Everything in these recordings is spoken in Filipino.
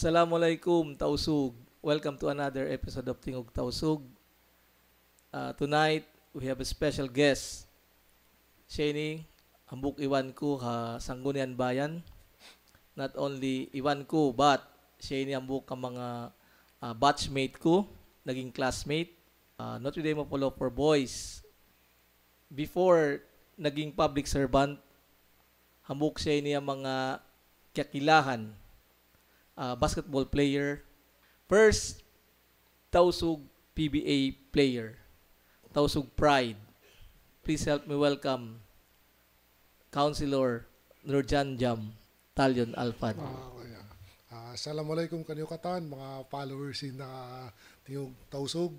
Assalamualaikum, Tausug. Welcome to another episode of Tingog Tausug. Tonight, we have a special guest. Siya ini, hambuk iwan ko ha Sanggunian Bayan. Not only iwan ko, but siya ini hambuk ka mga batchmate ko, naging classmate. Notre Dame of Polo for Boys. Before naging public servant, hambuk siya ini ang mga kakilahan. Basketball player, first Tausug PBA player, Tausug Pride. Please help me welcome Councilor Nurjan Jam Talyon Alfan. Assalamualaikum kanyo katan, mga followers in Tingog Tausug.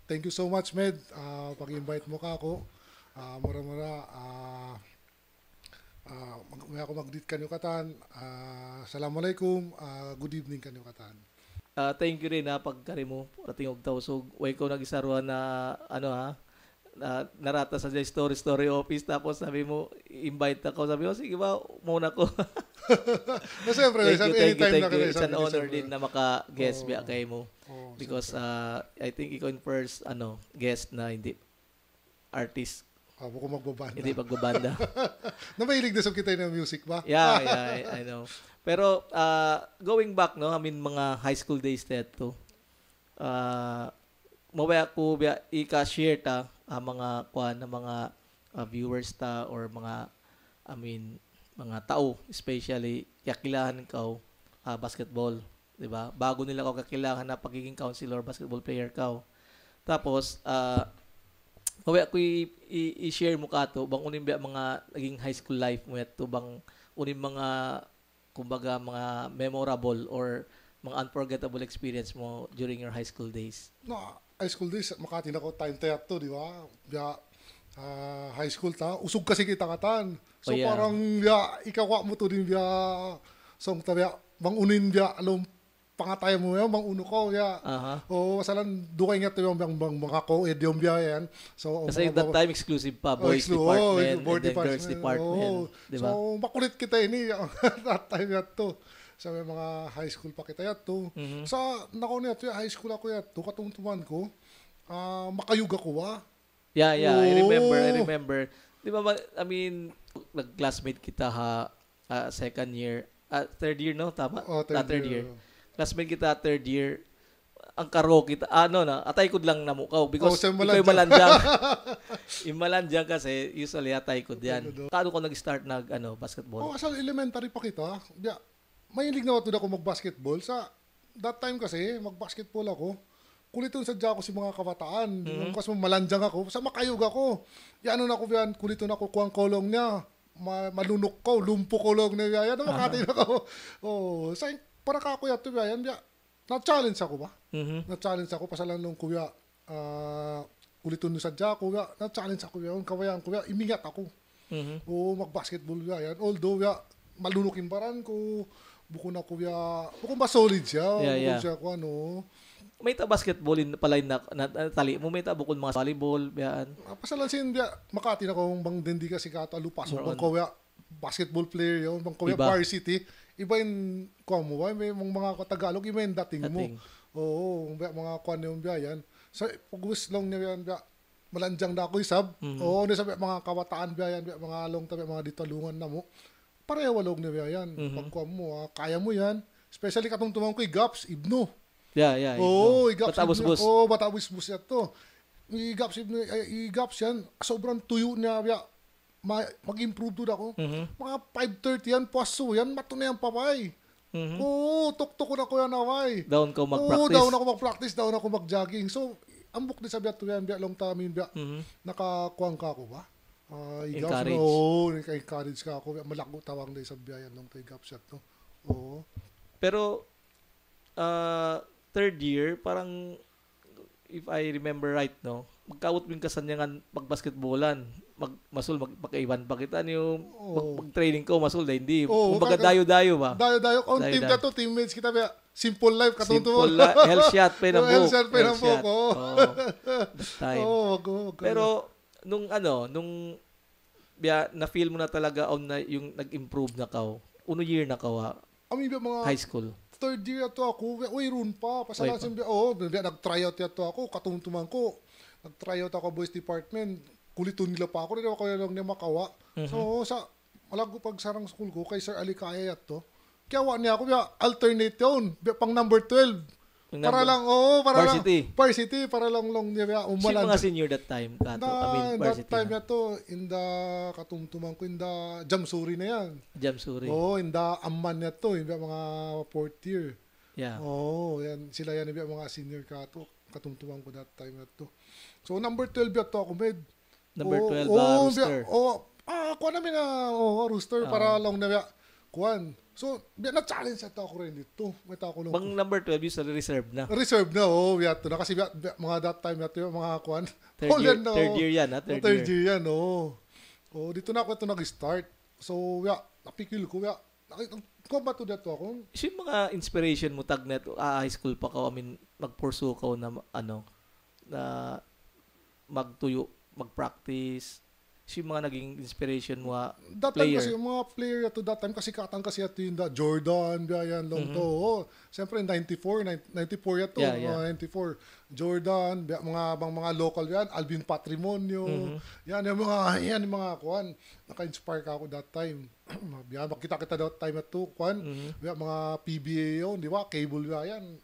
Thank you so much, Med, pag-invite mo ka ako. Mura-mura, may ako mag-greet kanyo katan. Assalamualaikum, good evening kanyo katan. Thank you rin pagkari mo Tingog Tausug. Way ko nagisarwa na narata sa story office, tapos sabi mo invite ako, sabi mo sige ba muna ko. Siyempre, thank you. It's an honor din na maka-guest biya kay mo. Because I think ikaw yung first guest na hindi artist. Ako magbabanda. Hindi magbabanda. Namahilig na sa kita ng music ba? Yeah, I know. Pero going back, mga high school days to. Mawaya ko ika-share ta mga viewers ta or mga mga tao, especially kakilahan ka basketball, 'di ba? Bago nila ko kakilahan na pagiging counselor, basketball player ka. Tapos mawaya ko i-share mo ka to bang unim mga naging high school life mo to bang unim mga kumbaga mga memorable or mga unforgettable experience mo during your high school days. No, high school days Makati na ko time tayat to, di ba? High school ta usog kasi kita katan. So parang ikaw mo to din song tabi bang unin alom pangatay mo bang uno ko o masalan dukay nga to bang mga ko idiom yan. So kasi that time exclusive pa boys department and then girls department, di ba? So makulit kita ini that time to sa mga high school pa kita to. Sa nako niya high school ako to katungtuman ko makayuga ko Yeah, I remember. Di ba, nag-classmate kita second year, third year, no? Tama? Third year. Classmate kita third year. Ang karo kita, atay ko lang na mukaw because ikaw yung malanjang. Yung malanjang kasi, usually atay ko diyan. Paano ko nag-start basketball? Asal elementary pa kita. Mahilig na ako mag-basketball. Sa that time kasi, mag-basketball ako. Kuliton sadya ako si mga kabataan. Kasi malanjang ako. Sa makayog ako. Kuliton ako kuwang kolong niya. Malunok ko, lumpo kolong niya. Yan, makatin ako. Sa para ka kuya to yan, na-challenge ako ba? Na-challenge ako pasalan nung kuya. Kuliton no sadya ako. Na-challenge ako yan. Kawayan kuya, imingat ako. Mag-basketball yan. Although malunukin baran ko. Bukod na kuya, bukod ba solid siya? Yeah. Siya ko May basketball pala na tali mo, may bukod mga volleyball, biyaan. Pasalan sin Makati na ko bang dendi kasi kata lupas bang kuya basketball player yon bang kuya varsity. Iba yung kuha mo ba? May mga Tagalog, iba yung dating mo. Oo, mga kuha niyo yan. So, pag-wis lang niya yan, malanjang na ako isab. Oo, sabi mga kabataan yan, mga along tabi, mga ditalungan na mo. Pareho walog niya yan. Pagkuha mo, kaya mo yan. Especially katong tumang ko, Gaps, Ibno. Yeah. Oo, Gaps, Batabus-bus. Oo, batabus-bus yan to. Gaps yan, sobrang tuyo niya, mag-improve doon ako. Mga 5:30 yan, paso yan, mato na yan papay. Oo, tuktok ko na ko yan away. Down ko mag-practice. Oo, down ako mag-practice, down ako mag-jogging. So, ang book ni sabi ato yan, long time yun, nakakuang ka ako ba? Encourage. Oo, naka-encourage ka ako. Malako tawang na isang biyayan ng take-up shot. No? Oo. Pero, third year, parang, if I remember right, no, magkawot mo yung kasanyangan pag-basketballan. Magkaiwan pa kita niyo mag-training ko, masul na hindi. Kumbaga dayo-dayo ba? Dayo-dayo. Kung team ka to, teammates kita ba? Simple life katunto. Simple life. Health shot, penambok. Health shot, penambok. That time. Pero, nung na-feel mo na talaga na yung nag-improve na ka, uno year na ka, mga high school. third year ato ako, uy, run pa. Pasalan Uy, simbi, nag-tryout yato ako, katungtuman ko. Nag-tryout ako boys department. Kuliton nila pa ako, rin ako lang niya makawa. So, sa malago pag sarang school ko, kay Sir Alikaya yato, kaya wa niya ako, alternate yun, pang number 12. Para lang, varsity, para lang niya, Sino mga senior that time, Kato? that varsity time na. yato, in the katungtuman ko, in the Jamsuri na yan. Jamsuri. In the Amman yato, in the mga fourth year. Yeah. Yan, sila yan yung mga senior katungtuman ko that time yato. So, number 12 yato ako, med. Number 12, Rooster. Kuha namin na, Rooster, para lang na, kuhan. So, na-challenge yato ako rin dito. May tako lang. Bang number 12 yung sa reserve na. Reserve na, yato na. Kasi mga that time yato yung mga kuhan. Third year yan, ha? Third year yan, dito na ako ito nag-start. So, napikil ko, kung ba ito dito ako? Sino yung mga inspiration mo, tagnet, high school pa ka, mag-pursue ka na, na magtuyo, mag-practice. Sino yung mga naging inspiration mo, That time player? kasi, yung mga player to that time, kasi katang kasi ito yung Jordan, yan lang to. Siyempre, 94 yato, Yeah. 94. Jordan, mga local yan, Alvin Patrimonio, yan yung mga kuhan. Naka-inspire ka ako that time. Makita kita that time at to, kuhan. Mga PBA yun, di ba? Cable yan.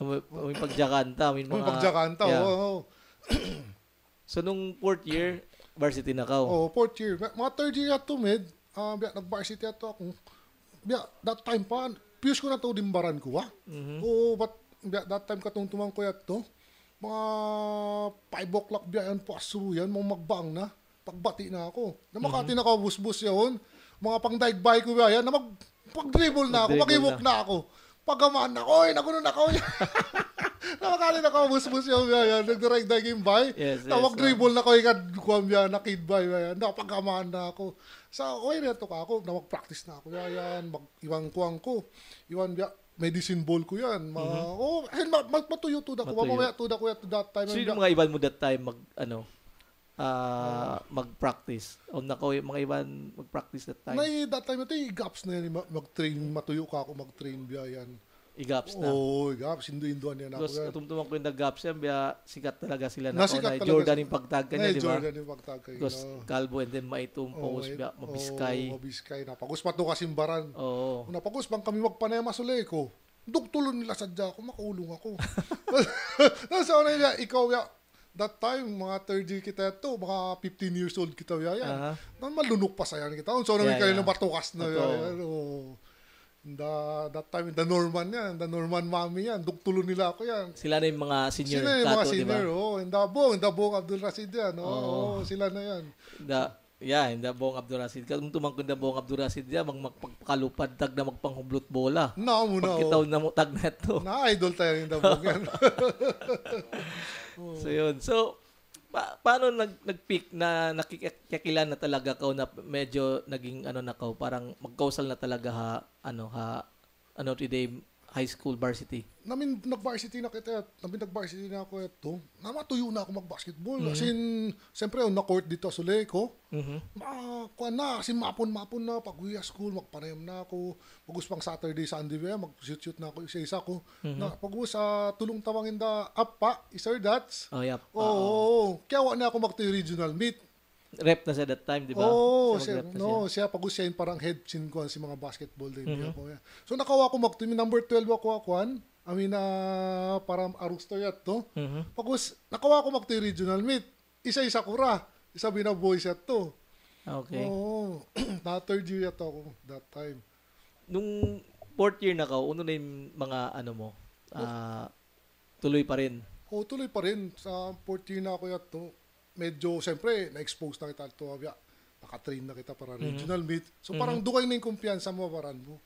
May pagjakanta, may mga... Pagjakanta, So, nung fourth year, varsity na ka. Fourth year. Mga third year ato, med. Nag-varsity ato ako. That time pa, piyos ko na to dimbaran ko, but that time katungtuman ko yato. Mga 5 o'clock biyan po aso yan, mga magbang na. Pagbati na ako. Na makati na ako, bus-bus yun. Mga pangdaigbahay ko yan, na pag-dribble na ako, mag-iwok na ako. Pagamaan na ako, nagunan ako. Namakali na ako, bus-bus yung yan, nagdirect-direct yung bay. Yes, Mag-dribble na ako, nakid-bay, napagamaan na ako. Okay na ito ka ako, na mag-practice na ako. Iwan kuwang ko. Medicine ball ko yan. Matuyo-tuda ko. Mamaya tuda ko yan to that time. Sino yung mga iban mo that time mag-practice? O mga iban mag-practice that time? That time ito, gaps na yan. Mag-train, matuyo ka ako, mag-train biya yan. I-gaps na. Gaps. Hindu-hinduan yan ako. Because tumtumang ko yung nag-gaps yan, sikat talaga sila na. Nasikat talaga. Jordan yung pagtag kanya, di ba? Jordan yung pagtag kanya. Because kalbo and then maitumpos, mabiskay. Mabiskay. Napagos pa ito kasimbaran. Napagos bang kami magpanema sulay ko. Dugtulon nila sadya ako, makulong ako. Nasa una nila, ikaw that time, mga third year kita ito, mga 15 years old kita yan. Malunok pa sa yan kita. So, namin kayo ng batukas na yan. That time, the Norman yan. The Norman Mami yan. Dugtulon nila ako yan. Sila na yung mga senior. Sila yung mga senior, diba? In the Bong Abdul Rashid yan. Sila na yan. In the Bong Abdul Rashid. Kung tumangkod na Bong Abdul Rashid yan, magpagkalupad tag na magpanghublot bola. Pagkitaw na mo tag na ito. Na-idol tayo in the Bong yan. So yun. So, paano nag-peak na nakikilala na talaga ka na medyo naging na ka, parang magkausal na talaga today high school varsity? Nag-varsity na kita. Nag-varsity na ako ito. Matuyo na ako mag-basketball. Kasi, siyempre, na-court dito sa Leko. Kuha na. Kasi mapon na. Pag-uwi school, magpanayam na ako. Pag-us pang Saturday, Sunday, mag-shoot na ako. Isa-isa ko. Pag-us sa tulong tawangin da up pa. Sir Dats. Kaya wala na ako mag-to regional meet. Rep na sa that time, di ba? Siya pag-us siya parang head sin ko si mga basketball din. So, nakawa ko mag-to. Number 12 ako. Parang Rooster yat to. Pag-us, nakawa ko mag-to regional meet. Isa-isa ko ra. Isa binaboys yat to. Okay. Na third year yat ako that time. Nung fourth year na ka, na yung mga tuloy pa rin? Tuloy pa rin. Sa fourth year na ako yat to. Medyo, siyempre, na-expose na kita ito. Naka-train na kita para regional meet. So, parang dukay na yung kumpiyansa mo, baran mo.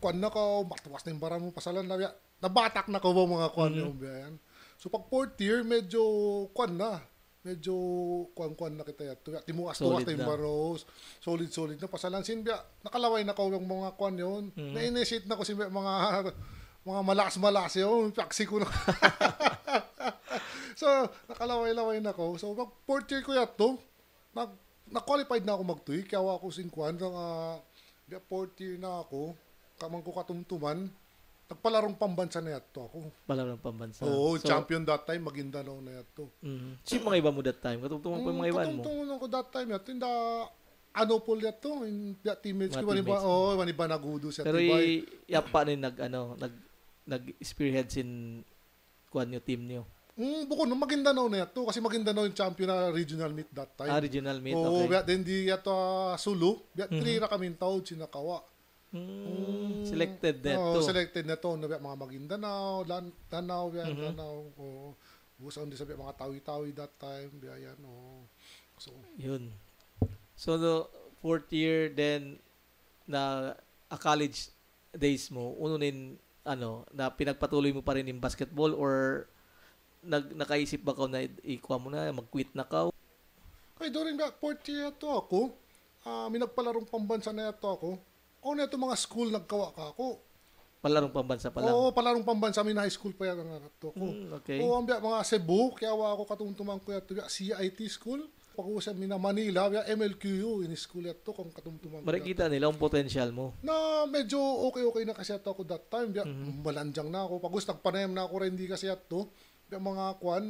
Kuan na ka, matuwas na yung baran mo, pasalan na, nabatak na ka ba mga kuan yung yan. So, pag fourth year, medyo, kuan na. Medyo, kuan na kita yan. Timuas-tuwas na yung baros. Solid na, pasalan. Nakalaway na ka yung mga kuan yun. Na-initiate na ko si mga malas yun. Paksi ko na. So, nakalaway-laway na ako. So, fourth year ko yato, na-qualified na ako mag-tuig. Kaya ako singkwan. Fourth year na ako. kamang ko katumtuman, nagpalarong pambansa na yato ako. Palarong pambansa. Oo, So, champion that time, Maguindanao na yato. Sino mga iba mo that time? Katungtungan pa yung mga iwan mo. Katumtuman ko that time yato, hindi ano po yato, yung teammates Mga ko, teammates. waniba nagudo siya. Pero yapa ni nag-spearhead sin kuan yung team niyo. Bukod no, Maguindanao na yato, kasi Maguindanao yung champion na regional meet that time. Regional meet, Oo, okay. then di yato Sulu, three ra kami taod, sinakawa. Selected na Oo, to. selected na to, mga Maguindanao, Lanao, Lanao, oo. Busa on di sabi mga tawi-tawi that time, yan, oo. So, Yun. So, the fourth year, then, na college days mo, na pinagpatuloy mo pa rin yung basketball or nakaisip ba ka na ikuha mo na, mag-quit na ka? kay during that fourth year to ako, minagpalarong pambansa na yato ako. O na ito mga school nagkawa ka ako. Palarong pambansa pa lang. Oo, palarong pambansa, high school pa yan ang nato ko. Okay. Oo, ang mga Cebu, kaya ako katumtuman ko yato, CIT school. Pag-uusap mina Manila, MLQU, in school yato, kung katumtuman ko. Makikita nila ang potential mo. Na medyo okay na kasi yato ako that time. Malanjang na ako. Pag-us, nagpanayam na ako rin, hindi kasi yato. Mga kuan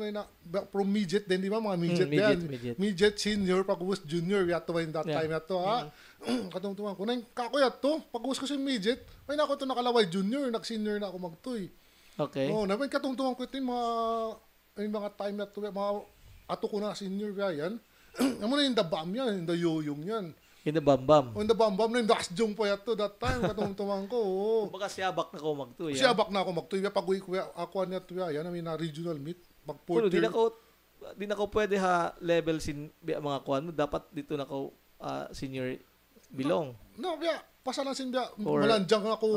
from midget din, di ba? Mga midget yan. Midget, senior, pag-uwas junior, yato in that time yato, ha? Katungtungan ko na yung kako yato. Pag-uwas ko si midget, may na ako ito nakalaway junior, nag-senior na ako magtoy. Okay. Oo, naman katungtungan ko ito yung mga time yato, mga ato ko na senior yan. Amo na yung dabam yan, yung yoyong yan. In the bambam. O yung dabam na yung dasjong pa yato that time, katungtungan ko. Oo. Kumbaga siyabak na ko magto. Siyabak na ako magtoy. Pag-uwi ko ako na ito yan, namin na regional meet. Puno, di na ko pwede ha level sin mga kuan mo. Dapat dito na ko senior bilong. No, pasalan sin biya. Or- Malanjang ako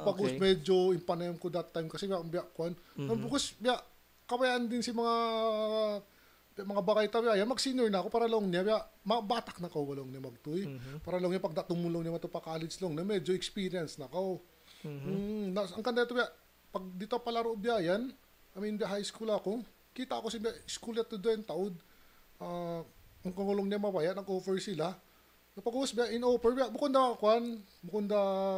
pag-us okay. medyo impanayam ko that time kasi biya kuan. Because biya kabayan din si mga bakay tabi ay mag-senior na ako para long niya biya batak na ko walong niya magtuy. Para long niya pagdatong mo long niya mato pa college long na medyo experience na ko. Ang kanda ito biya pag dito palaro biya yan, I mean high school ako, kita ako si biya, school at doon taod. Ang kungulong niya mabaya, nag-offer sila. Pag-ubos biya, in-offer biya, bukod na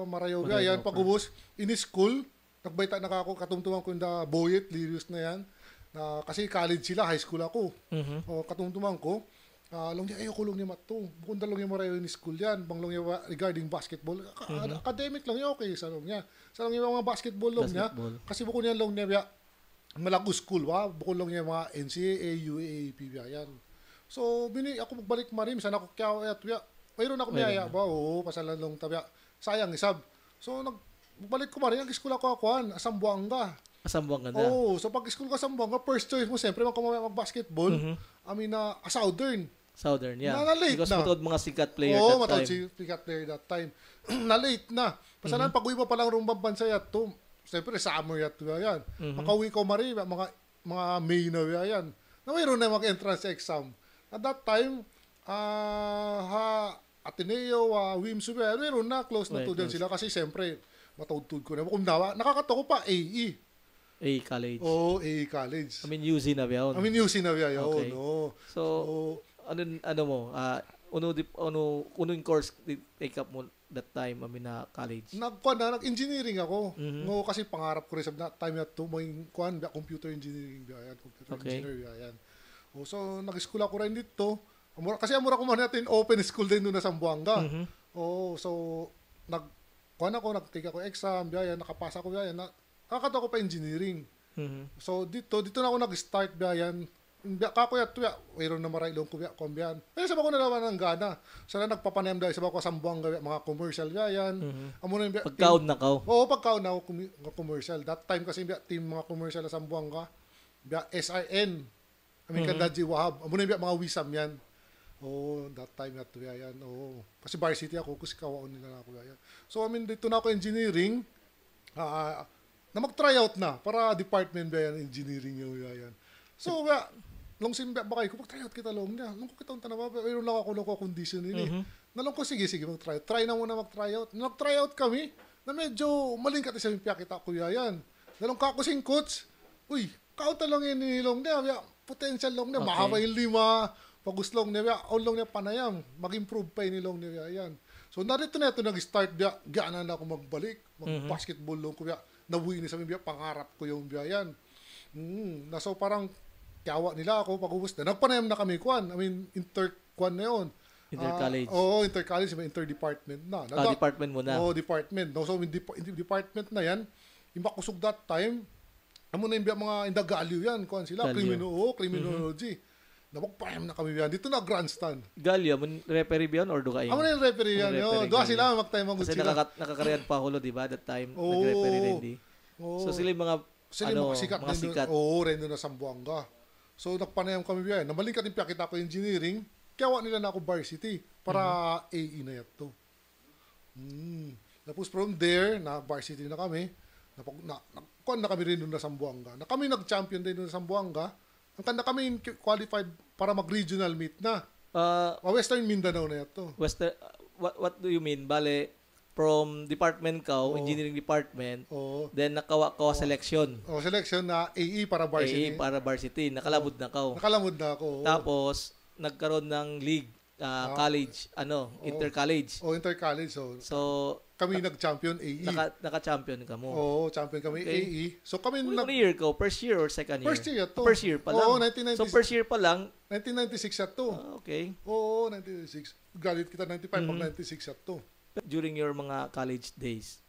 marayaw biya yan, pag-ubos, in-school, nagbayta na ako, katumtuman ko yung Boyet, Lirius na yan, na, kasi college sila, high school ako. O, katumtuman ko, long niya, ayoko long niya mato. Bukod na long niya marayaw in school yan, bang long niya regarding basketball, academic lang niya, okay, sa long niya. Sa long niya mga basketball long niya, kasi bukod niya long niya biya, malago school, bukod long niya mga NCAA, UAAP biya yan. So, ako magbalik marim, sana ako kaya tuya. Mayroon ako biyaya ba? Oo, pasalan lang tabya. Sayang isab. So, magbalik ko marim, nag-school ako Sambuanga. Sambuanga na. Oo, so pag school ka Sambuanga, first choice mo, siyempre, mag-basketball, Southern. Southern, yeah. Na-late Because na. matod mga sikat player Oo, that time. si sikat player that time. Na-late na. Pasalan, pag-uwi pa lang rumbang bansa yato, siyempre, summer yato yan. Makauwi ko marim, mga May na yan. Na mayroon na mag-entrance exam. At that time, Ateneo, WIMSU, meron na, close na to din sila kasi siyempre, matawad-tud ko na. Kung nakakatoko pa, AE. AE College. Oo, AE College. I mean, UC na ba yun? UC na ba yun? Okay. No. So, ano mo, unong course take up mo that time, na college? Nag-engineering ako. No, kasi pangarap ko rin sa time na to, computer engineering ba yan? Computer engineer ba yan? So, nag-school ako rin dito. Kasi amura ko man natin open school din doon na Sambuanga. So nag-take ako exam, biya, nakapasa ko biya, nakakatawa ko pa engineering. So dito na ako nag-start biya. Kako ya tuya, mayroon na maray long ko biya, kombiyan. Pero sabi ko na naman ng gana. Sana nagpapanayam dahil sabi ko Sambuanga mga commercial biya yan. Amo na biya. Pagkaon na ka. Oo, pagkaon na ako commercial. That time kasi biya team mga commercial na Sambuanga, biya SRN. Kadaji Wahab. Amo na biya mga wisam yan. That time na to yan. Kasi varsity ako, kasi kawaon nila ako yan. So, dito na ako engineering, na mag-tryout na, para department ba yan, engineering yung yan. So, long sin ba kayo, mag-tryout kita long niya. Long ko kita unta na ba, mayroon lang ako condition nila. Nalong ko, sige, mag-tryout. Try na muna mag-tryout. Nag-tryout kami, na medyo malingkat isa yung piyakita ko yan. Nalong kako sing coach, uy, kauta lang yun nilong niya, potential long niya, mahaba yung 5, pag-uslong niya, long niya panayam, mag-improve pa yung nilong niya yan. So narito na ito nag-start biya, gana na ako magbalik, mag-basketball lang ko biya, nabuhi ni sa biya, pangarap ko yung biya yan. Na so parang kawa nila ako pag-ubos na. Nagpanayam na kami kwan, I mean inter-kwan na yun. Inter-college. Oo, inter-college, may inter-department na. Department mo na. Oo, department. No? So, department na yan, imakusog that time, amo na yung mga indagalyo yan, kuhan sila, criminology. Napagpayam na kami yan. Dito na grandstand. Galyo, referee ba yun or duga Amo na yung referee yan. Doa sila, mag-time ang kasi sila. nakakarehan pa hulo, di ba? That time, nag-referee rin di. So, sila yung mga sikat. Oo, rin doon na Sambuanga. So, nagpanayam kami yan. Namalingkat yung kita ko engineering, kaya nila na ako varsity para AE na yato. Tapos from there, na varsity na kami. Kuan na kami rin doon na Sambuanga. Na kami nag-champion din doon na Sambuanga. Ang kanda kami qualified para mag-regional meet na. Western Mindanao na yato. What do you mean? Bale, from department engineering department, then nakawa selection. Selection na AE para varsity. AE para varsity. Nakalamod na ka. Nakalamod na ako. Tapos, nagkaroon ng league, college, inter-college. Inter-college. So kami nag-champion AE. Naka-champion ka mo. Champion kami AE. So kami Ano year ka? First year or second year? First year to. First year pa lang. 1996. So first year pa lang. 1996 at to. Okay. 1996. Galit kita 95 pag 96 at to. During your mga college days,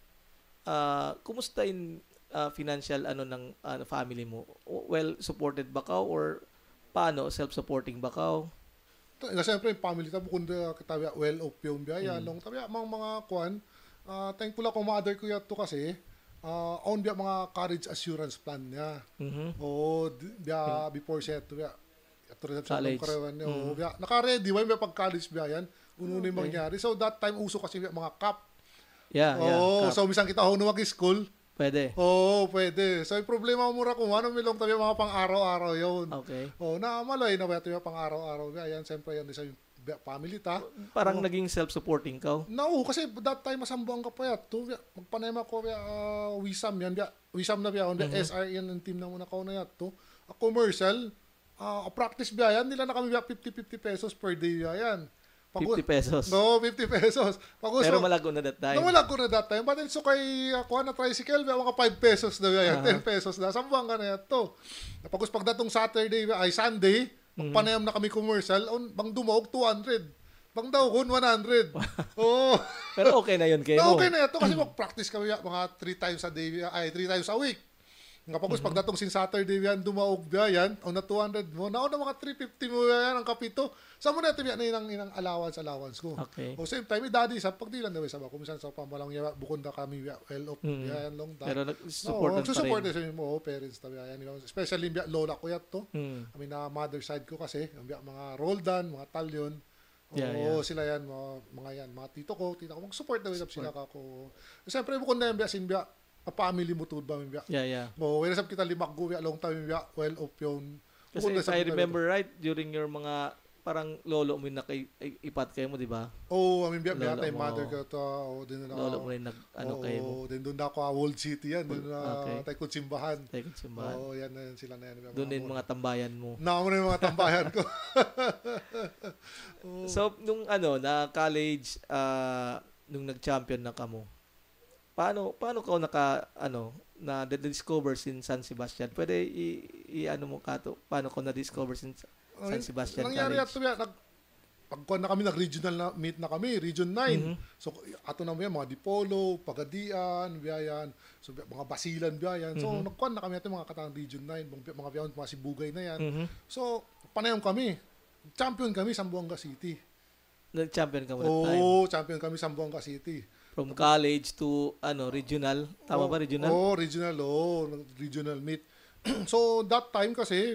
kumusta yung financial ng family mo? Well supported ba ka or paano? Self-supporting ba ka? Siyempre, yung family tabo, kundi kita well-off yung biya, long tabi, mga kuan, thankful ako mother ko yato kasi, on biya mga college assurance plan niya. Biya, before siya ito, biya, college. Naka-ready, biya pag-college biya yan, uno yung mangyari. So, that time, uso kasi biya mga cup. Cup. So, misang kita ako mag-school, pwede. Pwede. So, yung problema mo mura kung ano, milong tabi mga pang-araw-araw yun. Okay. Namalay na ba ito yung pang-araw-araw. Yan, siyempre, yan sa family ta. Parang naging self-supporting ka? No, kasi that time, masambuang ka pa yan. Magpanema ko, Wisam yan. Wisam na biya. SR yan ang team na muna ko na yan. Commercial, practice biya yan. Nila na kami 50-50 pesos per day yan. 50 pesos. No, 50 pesos. Pero malago na that time. Malago na that time. But so kay kuha na tricycle, mga 5 pesos na yan, 10 pesos na. Sambuang ka na yan to. Pagkus pagdatong Saturday, Sunday, magpanayam na kami commercial, bang dumawag 200. Bang daw kun 100. Pero okay na yun kayo. Okay na yan to kasi mag-practice kami mga 3 times a day, 3 times a week. Nga pagkus pagdatong sin Saturday yan, dumawag yan, na 200 mo, na mga 350 mo yan ang kapito. Sa mo na ito yan inang allowance ko. Okay. Same time, daddy, sa pagdilan na sa kung minsan sa pamalang yan, bukod na kami well off, yan long time. Pero nag-supportan pa rin. Support mo, parents tabi yan. Especially lola ko yan to. I mean, mother side ko kasi, mga Roldan, mga Talyon, sila yan, mga tito ko, mag-support na sila kako. Siyempre, bukod na yan, sinbiya, family mo to ba biya. Kaya sab kita limak go long time biya well off yung. Kasi if I remember right during your mga parang lolo mo na kay ipat kayo mo, di ba? Amin biya tay mother ko to din na. Lolo mo rin kayo mo. Din doon ako World City yan, doon na Taikon Simbahan. Yan sila na yan. Doon din mga tambayan mo. Mo na yung mga tambayan ko. So nung na college nung nag-champion na kamo. Paano ka na discover sin San Sebastian? Pwede mo kato paano ko na discover sin San Sebastian nangyari College? Pagkuhan na kami nag-regional na meet na kami, Region 9. So ato na mga Dipolo, Pagadian, biyayan, so mga Basilan biyayan. So nagkuhan na kami ato mga katang Region 9, mga biyayan, mga Sibugay na yan. So panayam kami. Champion kami Sambuanga City. Nag-champion ka mo that time? Champion kami Sambuanga City. From college to regional. Tama ba regional? Regional meet. So that time kasi,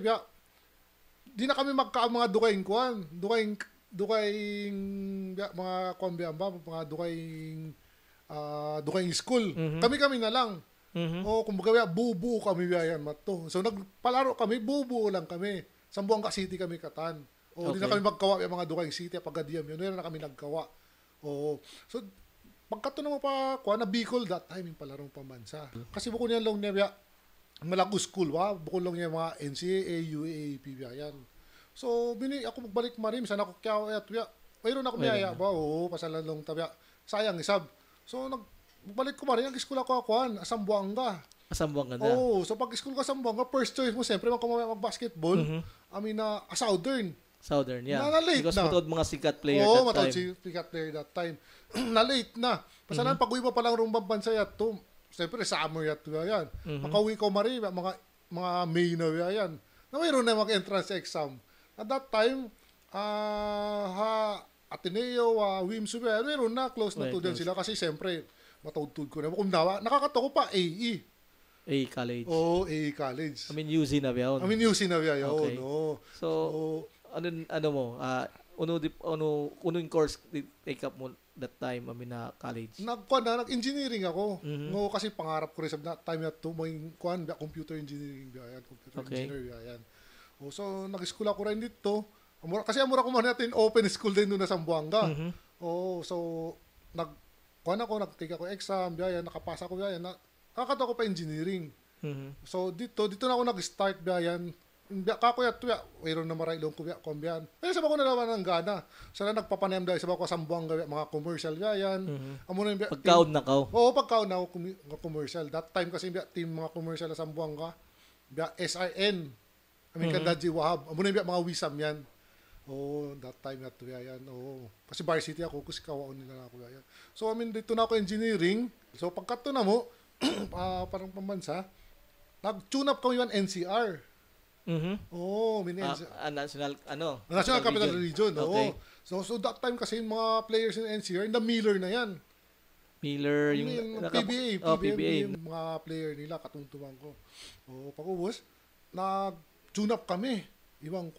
di na kami mga dukaing kuan. Dukaing mga kuan mga dukaing school. Kami na lang. Kumbaga bubuo kami yan mato. So nagpalaro kami, bubuo lang kami. Sambuanga City kami katan. Di na kami magkawa mga dukaing city Pagadiam yun. Na kami nagkawa. So pagkato naman pa, na Bicol that time yung palarong pambansa. Kasi bukod niya lang niya, malago school, bukod lang niya mga NCAA, UAAP, yan. So, ako magbalik marim, sana ako kaya, mayroon ako biyaya ba? Pasalan lang tabi, sayang isab. So nagbalik ko rin, nag-school ako Sambuanga. Asambang ganda. Oh, so pag school ka Sambuanga, first choice mo siyempre mag-basketball. I mean, Southern. Southern, yeah. Na-late Because na. matod mga sikat player Oo, that matawag time. si sikat player that time. Na-late na. Pasanan, pag-uwi pa lang rumbang bansa yat to, siyempre summer yat to yan. Makauwi ko mari, mga May na yan. Na mayroon na mag-entrance exam. At that time, Ateneo, WIMSU, mayroon na, close na to din sila. Kasi siyempre, matawad-tud ko na. Kung nawa, nakakatawa ko pa, AE. A college. Oo, AE College. I mean, UZ na ba yun? I mean, UC na yun. Okay. No. So, ano mo, unong course take up mo that time, I mean, na college? Nag-engineering ako. No, kasi pangarap ko rin sa time na to, computer engineering yan. Computer engineer yan. So, nag-school ako rin dito. Kasi amura ko man natin open school din doon na Sambuanga. So, nag-take ako exam, yan, nakapasa ko yan. Nakakatawa ko pa engineering. So, dito na ako nag-start yan. Kakuya tuya, mayroon na maray long kuya kombiyan. Eh sabi ko na naman ng gana. Sana nagpapanayam dahil sabi ko Sambuanga mga commercial yan. Amo na pagkaon na ka. Oo, pagkaon na ako commercial. That time kasi team mga commercial sa Sambuanga. SRN. Kandaji Wahab. Amo na mga wisam yan. That time na tuya yan. Kasi varsity ako kasi kawaon nila ako yan. So dito na ako engineering. So pagkato na mo parang pambansa, nag-tune up kami yung NCR. National Capital Region. Okay. So that time kasi yung mga players in NCR, na Miller na yan. Miller, yung PBA. Yung mga player nila, katungtuman ko. Pag-ubos, nag-tune up kami. Iwan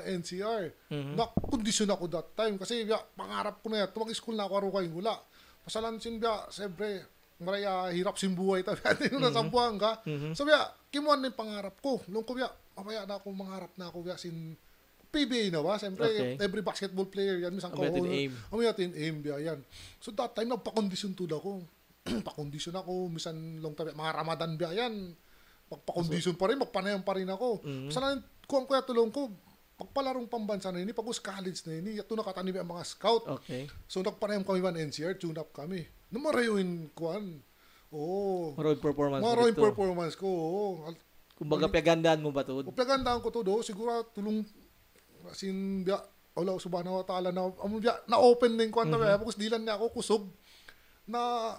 NCR. Na-condition ako that time kasi pangarap ko na yan. Tumag-school na ako kayong hula. Pasalan siyempre, maraya hirap simbuhay tabi atin na Sambuanga. So kimuan na yung pangarap ko. Nung ko mamaya na ako mangarap na ako sin PBA na ba? Siyempre, every basketball player yan. Misang atin aim yan. So that time, nagpa-condition to ako. Pa-condition ako. Misan long tabi, mga Ramadan yan. Magpa-condition pa rin, magpanayam pa rin ako. Sana kung kuya tulong ko, pagpalarong pambansa na yun, pag-college na yun, ito nakatanibi ang mga scout. So nagpanayam kami NCR, tune up kami. Namarayoin kuan. Maroon performance ko. Kumbaga pagandaan mo ba to? Pagandaan ko to siguro tulong Allah subhanahu wa ta'ala na open din kuan tabi. Because dilan niya ako kusog na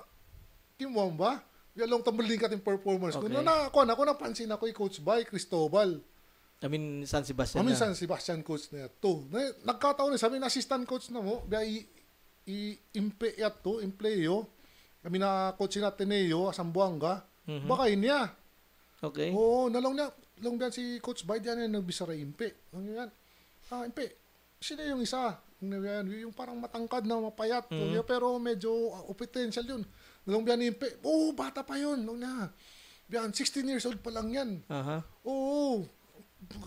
kimuan ba? Long tambuling kating performance ko. Ako napansin ako Coach Bay Cristobal. San Sebastian. San Sebastian coach na to. Nagkataon sa amin assistant coach na mo. Impleo. Kami na coach na Ateneo, Sambuanga. Baka niya. Okay. Nalong niya si Coach Bay diyan nagbisara Impe. Impe. Sino yung isa? Yung parang matangkad na mapayat. Pero medyo potential yun. Nalong niya ni Impe. Bata pa yun. Nalong niya. 16 years old pa lang yan.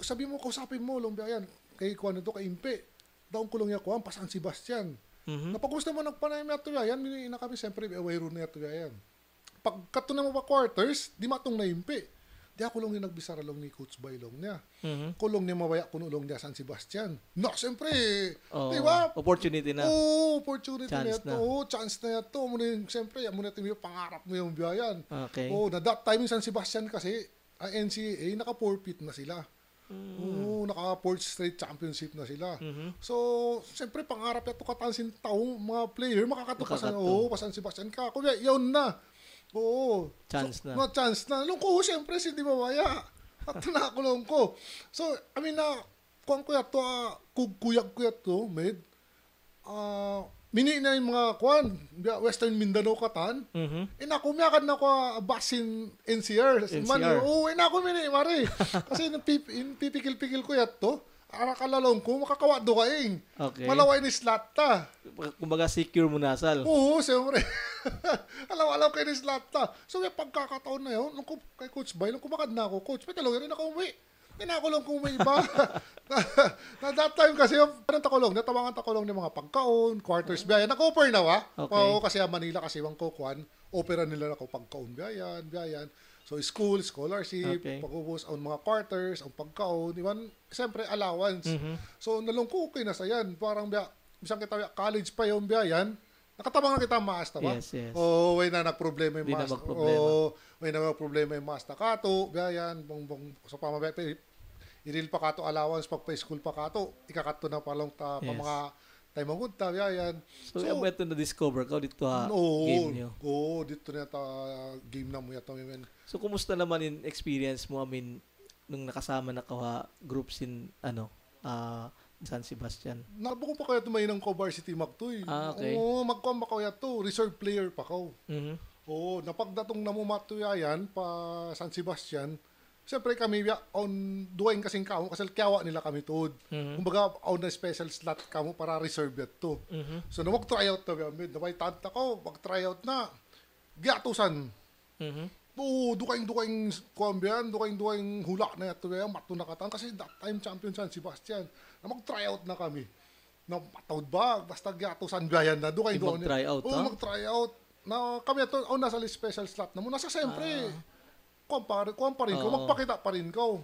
Sabi mo, kausapin mo, yan. Kay Kuan ito, kay Impe. Daon ko lang niya Kuan, San Sebastian. Napag-gusto mo nagpanayam na ito yan, na kami siyempre, away roon na ito yan. Pagkato na mo pa quarters, di matong na Impe. Di ako lang yung nagbisara lang ni Coach Baylong niya. Kulong niya mawaya kunulong niya San Sebastian. Siyempre, di ba? Opportunity na. Opportunity chance na ito. Chance na ito. Siyempre, muna ito yung pangarap mo yung biyayan. Okay. Na that time San Sebastian kasi, ang NCAA, naka-forfeit na sila. Naka-4th straight championship na sila. So, siyempre, pangarap ito katansin taong mga player, makakatupasan. Pa San Sebastian ka. Kuya, yun na. Chance na. Chance na. Nung ko, siyempre, hindi mawaya. At nakulong ko. So, kung kuya to, kuya to, med, mini na yung mga Western Mindanao katan. Inakumiyakan na ko basin NCR. Inaku mini, mari. Kasi pipikil-pikil ko to. Arakalalong ko, makakawa do kaing. Okay. Malaway ni slot ta. Kumbaga secure mo nasal. Siyempre. Alaw kayo ni slot ta. So, may pagkakataon na yun, kay Coach Bay, nung kumakad na ako, Coach, may talaga rin ako umuwi. Pinakulong ko may iba. Na that time kasi, parang takulong, natawangan takulong ng mga pagkaon, quarters biyayan. Nag-offer na wa. Kasi Manila, kasi wang kukuan, opera nila ako pagkaon biyayan. So, scholarship, pag-ubos ang mga quarters, ang pagkaon, siyempre, allowance. So, nalungko okay na sa yan. Parang, bisang kita, college pa yung biyayan, Nakatabang na kita maas ta ba? Yes, yes. O way na nagproblema yung Di na maas. magproblema. O way na magproblema yung maas ta kato, biyayan, bong sa pamabay iril pa kato allowance pag pa school pa kato, ikakato na palong ta pa Yes. mga time ang ta biyayan. So, so ito na-discover ka dito game nyo. Oo, dito na ta game na mo yata men. So, kumusta naman yung experience mo, I mean, nung nakasama na ka groups in, San Sebastian? Nabukong pa kaya tumayin ng Varsity Mag to eh. Okay. Oo, magkuhan pa kaya to, reserve player pa ko. Mhm. Oo, napagdatong namumato yan pa San Sebastian, siyempre kami on duwain kasing kamo kasi kiyawa nila kami tuod. Kumbaga on na special slot kamo para reserve yat to. So na mag-tryout to gamit. Napay tanta ko, mag-tryout na. Giatusan. Oo, dukaing kuambian, dukaing hula na yato yan, mato na katan kasi that time champion San Sebastian. Na mag-tryout na kami. Na matawad ba? Basta giatusan bayan na dukaing Mag-tryout, Oo, mag-tryout. Na kami ito, nasa special slot na mo. Nasa siyempre, kuwan pa rin ko, magpakita pa rin ko.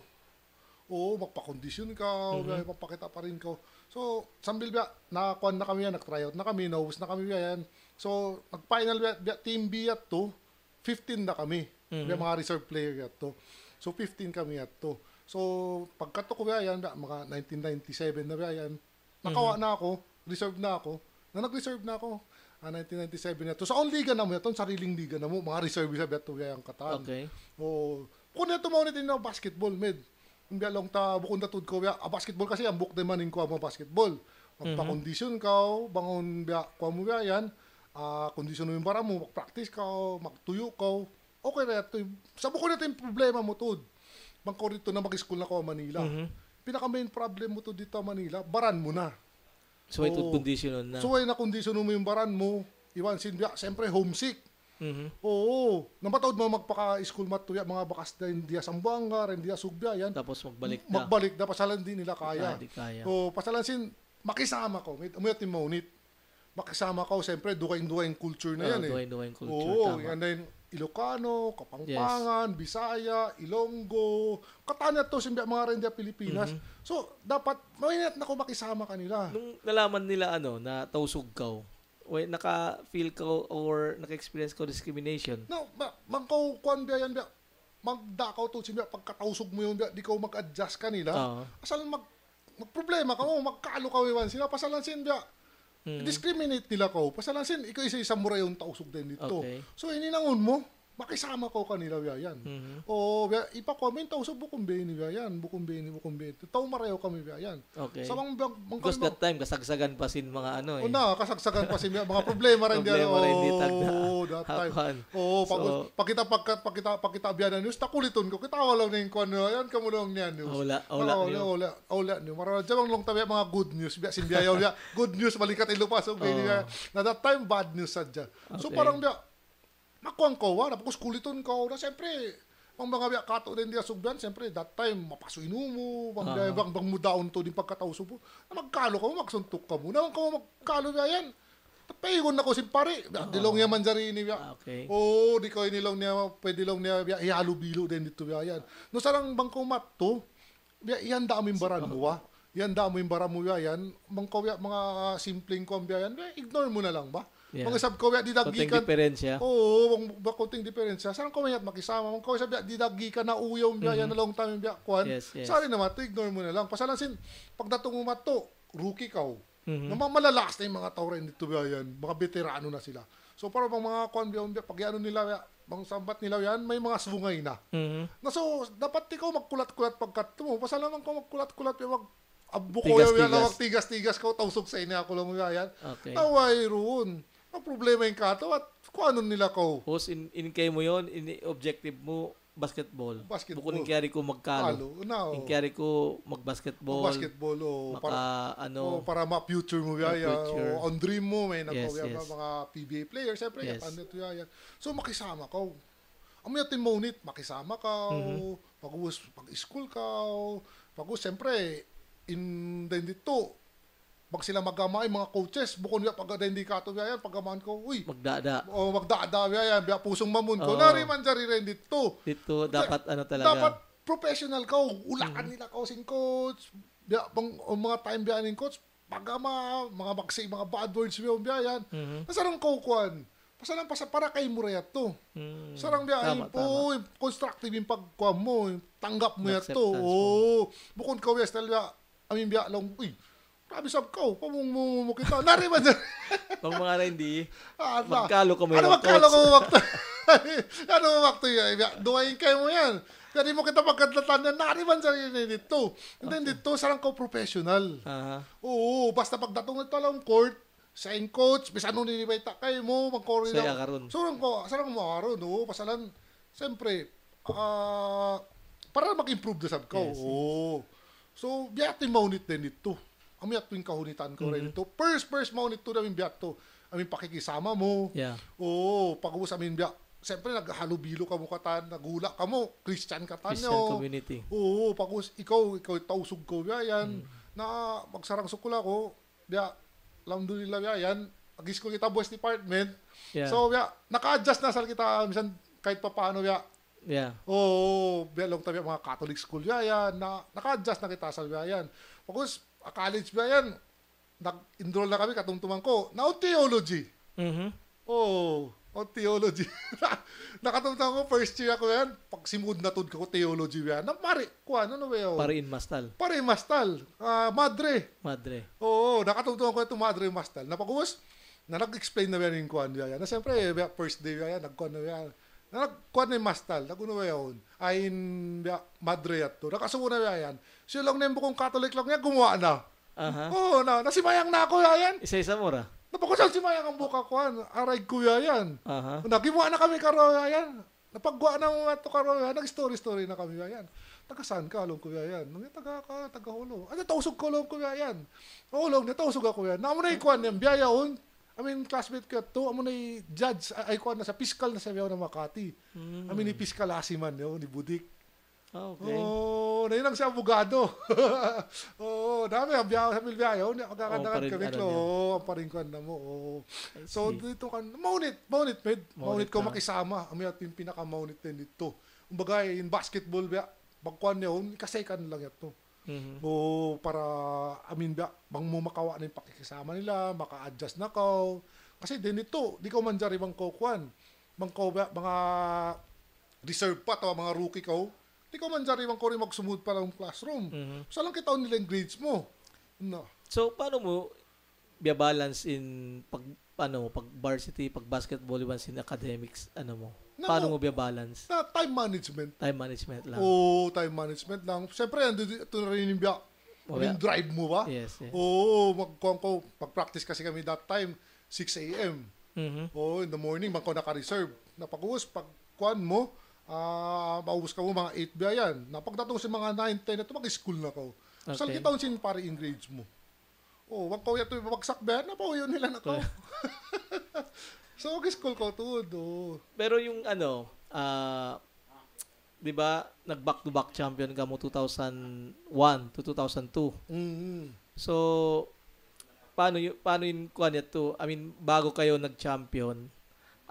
Oo, magpa-condition ka, magpakita pa rin ko. So, sambil biya, nakakuan na kami yan, nag-tryout na kami, naubos na kami yan. So, nag-final biya, team B at to, 15 na kami. Biya, mga reserve player at to. So, 15 kami at to. So, pagkato ko biya yan, biya, mga 1997 na biya yan, nakawa na ako, reserve na ako, nag-reserve na ako. 1997 na to. Sa own liga na mo yaton, sariling liga na mo, mga reserve sa beto yang katan. Okay. O, kung ito mo din na basketball med. Hindi long ta bukod na tud ko ya, basketball kasi ang book de manin ko mo basketball. Magpa-condition ka, bangon biya ko mo biya yan. Condition mo yung bara mo, mag-practice ka, magtuyo ka. Okay na ito. Sa bukod na yung problema mo tud. Bangko rito na mag-school na ko Manila. Pinaka main problem mo to dito Manila, baran mo na. So, ito condition na. So, ay na-condition mo yung baran mo, iwan sinbiya, siyempre homesick. Oo. Namatawad mo magpaka-school matuya, mga bakas na hindi Sambuanga, hindi Sugbia, yan. Tapos magbalik na. Magbalik na, pasalan din nila kaya. Hindi kaya. So, pasalan sin, makisama ko. Umuyat yung maunit. Makisama ko, siyempre, duwain-duwain culture na yan eh. Duwain-duwain culture, Oo, tama. yan na yung Ilocano, Kapampangan, Bisaya, Ilonggo, katanya to simbiya mga rin Pilipinas. So, dapat, mainit na ko makisama kanila. Nung nalaman nila na tausog ka, naka-feel ka or naka-experience ka discrimination? No, mangkaw kuan biya yan biya. Magdakaw to simbiya pagkatausog mo yun biya, di ko mag-adjust kanila. Asal magproblema ka mo, magkalo ka wiwan sila, pasalan sin biya. Discriminate nila ko. Pasalansin, ikaw isa mura yung tausog din dito. Okay. So, ininangon mo, makisama ko kanila biya yan. O, ipa-comment, tausog bukumbeni biya yan. Bukumbeni. Tao marayo kami biya yan. Okay. Sa Because that time, kasagsagan pa sin mga O na, kasagsagan pa sin mga problema rin diyan. Problema rin ditag na. Oo, that time. Hapan. Oo, So, pakita biya na news, takuliton ko. Kita wala na yung kuwan yan, kamulong niyan news. Wala niyo. Marami dyan long tabi mga good news. Sinbiyayaw niya, good news, balikat ilupas. Na that time, bad news sadya. So parang biya, makuang ko, napakos kuliton ko. Na siyempre, ang mga biya kato din diya subyan, siyempre, that time, mapasuin mo, bang mudaon to din pagkatauso mo. Na magkalo ka mo, magsuntok ka mo. Naman ka mo magkalo biya yan. Paingon na ko si pare. Dilong niya manjarini biya. Okay. Oo, di ko inilong niya, pwede long niya biya, ihalo-bilo din dito biya yan. No sarang bangko mat to, biya, ihanda mo yung baran mo, ihanda mo yung baran mo biya yan. Mga simpleng ko biya yan, biya, ignore mo na lang ba? Yeah. Mga sab ko biya, konting didagikan. diferensya. Oo, konting diferensya. Sarang ko mayat makisama. Mga ko biya, didagikan na uyaw biya yan na long time biya, kuhan. Yes. Sorry naman, to ignore mo na lang. Pasalansin, pagdatong mo mat to, rookie ka. Malalakas na yung mga tao rin dito yan. Mga veterano na sila. So, para bang mga kuan biya, pag ano nila, mga sambat nila yan, may mga swungay na. Na so, dapat ikaw magkulat-kulat pagkat mo. Pasalaman ko magkulat-kulat, wag abo ko yan, wag tigas-tigas ko, tausok sa ina ako lang yan. Okay. Naway roon. Ang problema yung kato at kung ano nila ko. Tapos, in kay mo yun, objective mo, basketball. Bukod ng kiyari ko magkalo. In kiyari ko magbasketball. Basketball, para ma-future mo yaya. On dream mo, may mga PBA players. Siyempre, so, makisama ka. Amayatin mo unit, makisama ka. Pag-school ka. Siyempre, then dito, pag sila magama mga coaches, bukod nga pag hindi ka ito yan, pagamaan ko, magdada yan, biya pusong mamun ko. Nariman dyan rin dito. Dito, dapat talaga. Dapat professional ka, ulakan nila ka sing coach. Biya, mga time biya ning coach, mga magsay, mga bad words mo, biyayan. Mhm. Nasarang kaukuan. Pasalang para kay mo rayat to. Sarang biyayan Tama, po, constructive yung pagkuhan mo, tanggap mo yan to. Acceptance mo. Oo. Bukod ka, West, biya, amin biya lang, uy, grabe sab ka, pamumumu kita. Nariman dyan. Pag mga na hindi, Ano magkalo ka mo Ano yung magkalo coach. ka mo wakto? Ano mo wakto yan? Duwain kayo mo yan. Kaya mo kita pagkadlatan yan, nariman sa dito. And then dito, sarang ka professional. Aha. Oo, basta pagdatong ito lang court, sign coach, bisan nung nilibay takay mo, magkori Saya karon. Sarang mo karon, oo, pasalan, siyempre, para mag-improve na sab ka, Yes, oo. So, biyatin maunit din dito. Ami at tuwing kahunitan ko rin dito. First maunit to namin biyak to. Amin pakikisama mo. Yeah. Oo, pag-uus amin biyak. Siyempre, naghalubilo ka mo katan, nagula ka mo, Christian katan Christian community. Oo, pag-uus, ikaw tausog ko biyayan. Na magsarang sukula ko, biya, alhamdulillah biyayan. Nag-school kita boys department. Yeah. So, biya, naka-adjust na sa kita, minsan kahit pa paano biya. Yeah. Oo, belong tabi mga Catholic school yan, na naka-adjust na kita sa yan. Pagkus, college ba yan, nag-enroll na kami, katungtuman ko, na theology. Mhm. Oo, theology. Nakatungtuman ko, first year ako yan, pag simud na tud ko, theology yan. Na pare, kuha, ano ba yun? Pare in mastal. Pare mastal, madre. Madre. Oo, nakatungtuman ko ito, madre mastal. Napagkus, na nag-explain na yan yung kuhan yan. Na siyempre, first day yan, nagkuhan na yan. Nagkuhan na yung mastal, naguno ba yun? Ayin, madre at to. Nakasuko na yan. Siya lang na yung bukong Catholic lang niya, gumawa na. Aha. Oo, nasimayang na ako yan. Isa-isa mo ra. Napakusan si Mayang ang buka ko, aray kuya yan. Aha. Nagimuha na kami karo yan. Napagwa na mga to karo yan. Nag-story na kami yan. Taga saan ka, along kuya yan? Nung taga Hulo. Ano, tausog ko along kuya yan. Ulong, tausog ako yan. Naamo na ikuan yan, biyayaon. I mean, classmate ko to, amo na judge, ay kuan na sa fiscal na sa Viao na Makati. I mean, ni fiscal Asiman yun, ni Budik. Okay. Oo, na yun ang siya abogado. Oo, dami ang biyaw sa Milbiyaw. Magkakandakan parin- kami, ano Klo. niya. Oo, ang paringkuan na mo. Oo. I So, see. dito ka, maunit, med. Maunit ko ka. makisama. Ami at yung pinaka-maunit din dito. Kumbaga, in basketball, pagkuan niya, kasaykan lang ito. Mhm. Oo, para, bang mo makawa na yung pakikisama nila, maka-adjust na ka. Kasi din ito, di ka man dyan ibang kukuan. Mga reserve pa, mga rookie ka. Di ka man dyan ibang ko rin magsumud pa ng classroom. Mhm. So lang kita nila yung grades mo. No. So, paano mo balance in pag varsity, pag basketball, once in academics, mo? Paano mo balance? Na time management. Time management lang. Oo, time management lang. Siyempre, ito na rin yung yung drive mo ba? Yes, yes. Oo, mag-practice kasi kami that time, 6 a.m. Mhm. Oo, in the morning, bangko naka-reserve. Napag-uus, pag-kuan mo, maubos ka mo mga 8 ba yan. Napagdatong sa mga 9, 10, ito mag-school na ko. Okay. Saan kita sin pare in grades mo? Oh, wag ko yato babagsak ba? Napaw yun nila na ko. So, mag-school ko tuod. Oh. Pero yung 'di ba, nag-back-to-back champion ka mo 2001 to 2002. Mm-hmm. So, paano yung kuan to? I mean, bago kayo nag-champion,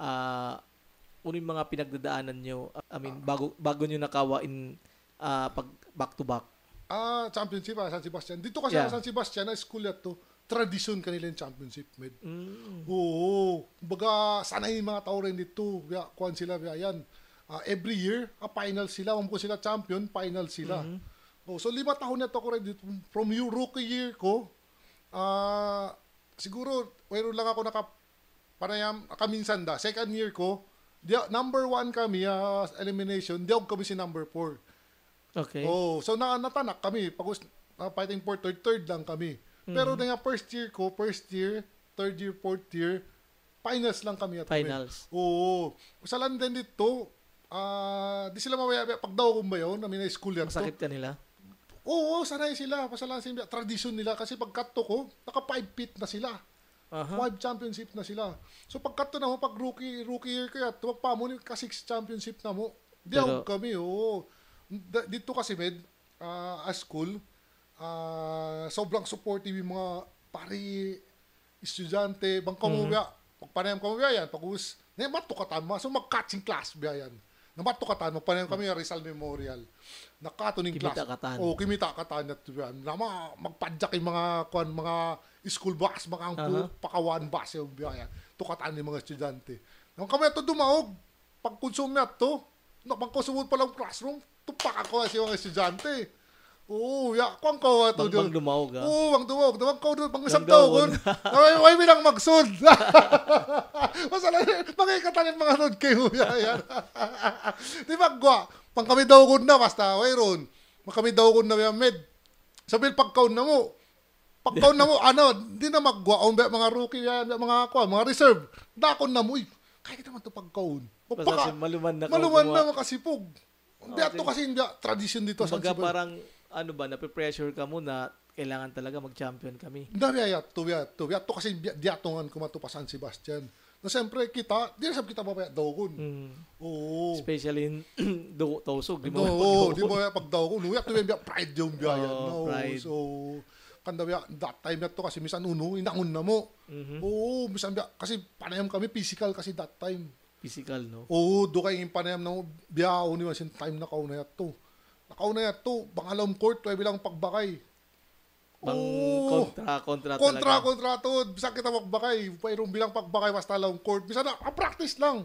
ano yung mga pinagdadaanan nyo? I mean, bago nyo nakawa in pag back-to-back. Championship San Sebastian. Dito kasi Yeah. sa San Sebastian, na school to. Tradition kanila yung championship, med. Mm. Oo. Baga, sanay yung mga tao rin dito. Kuhan sila, yan. Every year, final sila. Kung sila champion, final sila. Oh, so, 5 taon na to ko rin dito. From your rookie year ko, siguro, mayroon lang ako kaminsan da. Second year ko, number 1 kami, elimination, di ako kami si number 4. Okay. Oh, so natanak kami. Pag fighting for third lang kami. Pero nga first year, third year, fourth year, finals lang kami at Finals. Oo. Kasalan din dito, di sila mawaya pag daw kung ba yun, namin na school yan to. Masakit ka nila? Oo, sanay sila. Pasalan sila. Tradition nila kasi pag cut to ko, naka 5 feet na sila. Aha. 5 championship na sila. So pag cut to na mo, pag rookie year kaya, tuwag pa mo, ka 6 championship na mo. Di Pero- ako kami, oo. Dito kasi, med, as school, sobrang supportive yung mga pari, estudyante, bang kamuya, pag panayam kamuya yan, pag-us, matukatan mo, so mag-catching class ba yan. Namatukatan, magpanayam kami Rizal Memorial. Nakatuning class. Kimita katan. Kimita katan at yan. Nama magpadyak yung mga school bus, mga ang pakawan bus yung biyaya. Tukatan yung mga estudyante. Nang kami ito dumahog, pagkonsume to, pagkonsume pa lang classroom, tupak ako sa mga estudyante. Kung kawa to. Bang dumawag ha? Bang dumawag. Bang kawa doon, pang isang taon. Ay, bilang magsud. Masala, makikatanin mga nun kayo. Di ba, gwa? Pang kami daw na, basta, wayron. Kami daw na yung med. Sabihin, pagkaon na mo, di na magwa. Mga rookie yan, mga reserve. Dakon na mo, kaya kita man ito pagkaon. Basta maluman na makasipog. Hindi ato kasi hindi tradition dito. Kumbaga parang, nape-pressure ka muna, kailangan talaga mag-champion kami. Nariyat to kasi diatongan ko matupa San Sebastian. Na siyempre kita, di na kita babaya dawgon. Oo. Especially in Tausog, di mo di mo pagdawgon. Nuyat to yung pride yung biyayan. Pride. So, kanda that time na to kasi misan inangon na mo. Misan kasi panayam kami physical kasi that time. Physical, no? Do kayo yung panayam na biyaw ni masin time na kaunayat to. Nakaunayat to, bangalawang court, tuwe bilang pagbakay. Kontra to. Bisa kita magbakay. Payroong bilang pagbakay, basta lang court. Bisa na, practice lang.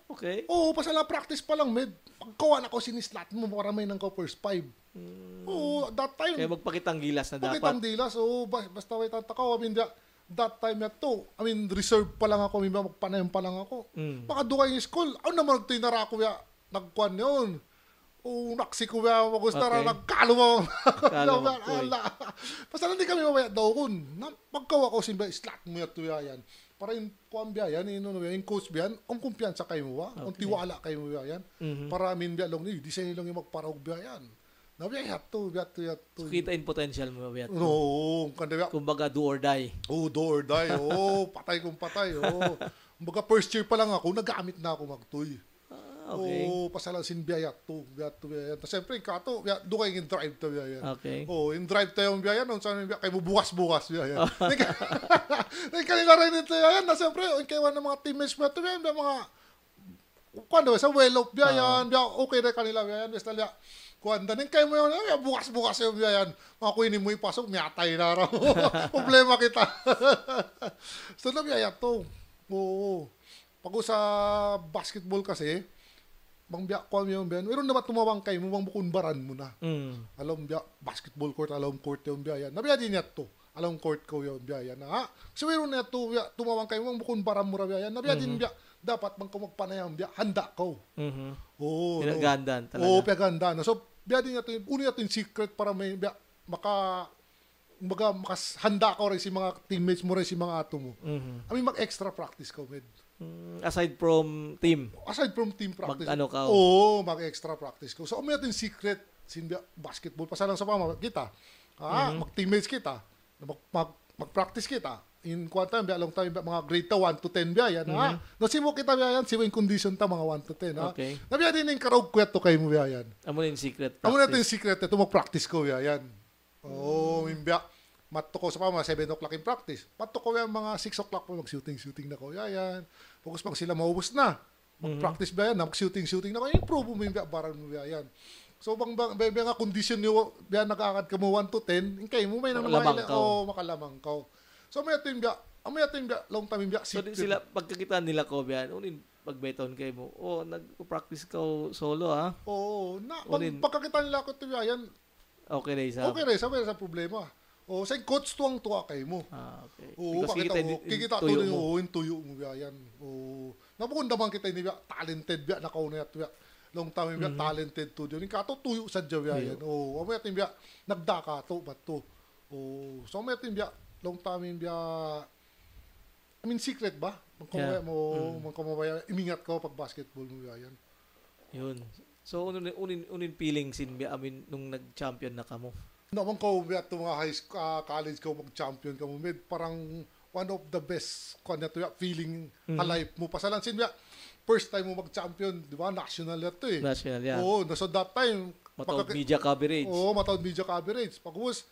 Okay. Basta lang practice pa lang, med. Pagkawan ako sinislat mo, para may nang first 5. That time. Kaya magpakitang gilas na dapat. Pakitang gilas, basta may tatakaw. That time na to, reserve pa lang ako, magpanayam pa lang ako. Baka doon yung school, naman nagtinara ko ya, nagkuhan yun. Naksi ko ya, magustara, nagkalo mo. Basta hindi kami mamaya daw kun. Pagkawa ko simba, slat mo yato yan. Para yung kuhan biya yan, yung coach biya yan, ang kumpiyansa kayo mo ba? Ang tiwala kayo mo biya yan. Para amin biya lang, di sa'yo lang yung magparahog biya yan. Biya yato. So, kita in potential mo biya. Kumbaga do or die. Do or die. Patay kung patay. Kumbaga first year pa lang ako, nagamit na ako magtoy. Okay. Pasalang sinbiyayat to. Siyempre, kato, doon kayo yung drive to biyayan. Okay. Yung drive tayo yung biyayan, kayo mo bukas biyayan. Kanila rin ito biyayan, siyempre, kayo ng mga teammates mo ito biyayan, mga, sa well-off biyayan, okay na kanila biyayan, basta liya, kuwanda, kayo mo yun, bukas yung biyayan, mga kuinin mo ipasok, miyatay na raw. Problema kita. So, nabiyayat to. Pag sa basketball kasi, biya ko yung biyan. Meron naman tumawang kayo mo, bukunbaran mo na. Alam biya, basketball court, alam court yung biya yan. Nabiya din yan to. Alam court ko yung biya yan. So meron na to, tumawang kayo mo, bukunbaran mo na biya yan. Nabiya din biya, dapat magkamagpanayam biya, handa ko. Pinagandaan talaga. Pinagandaan. So biya din nato, una nato yung secret para may biya, makahanda ko rin si mga teammates mo rin si mga ato mo. Mag-extra practice ko, med. Aside from team practice. Mag-extra practice ko. So, may ating secret basketball. Pasalang sa pama, kita. Mag-teammates kita. Mag-practice kita. In quantum, long time, mga grade 1 to 10 biya yan. Nasimo kita biya yan, siwa yung condition ta, mga 1 to 10. Okay. Nabiya din yung karaog kwento kayo mo biya yan. Amo na yung secret practice. Amo na yung secret. Ito mag-practice ko biya yan. Biya. Mato ko sa pama, 7 o'clock in practice. Mato ko yung mga 6 o'clock po, mag-shooting na ko. Yan. Focus pag sila maubos na. Mag-practice ba yan? Mag-shooting na ko. Improve mo yung baran mo yan. So, nga condition nyo, nag-aakad ka mo 1 to 10, kaya mo may makalamang ka. So, may ito yung long time yung so, sila, pagkakita nila ko, pag-beton kayo mo, nag-practice ka solo, ha? Pagkakita nila ko ito yan, okay na isa. Okay sa problema. Sa coach tuwang-tuwa kayo mo. Okay. Kikita to yung tuyo mo yan. Napukunda man kita niya, talented biya, nakauna at biya. Long time biya, talented to yun. Kato tuyo sa diya yan. May atin biya, nagdaka to, ba't to. So may atin biya, long time biya, secret ba? Magkamawaya, imingat ka pag basketball mo yan. Yun. So, unin feeling biya, nung nag-champion na kamo? Naman ko biya ito mga college ko mag-champion ka mo. Parang one of the best feeling alive mo. Pasalan biya, first time mo mag-champion, di ba? National ito eh. National, yeah. So that time, matawag media coverage. Matawag media coverage. Pagkos,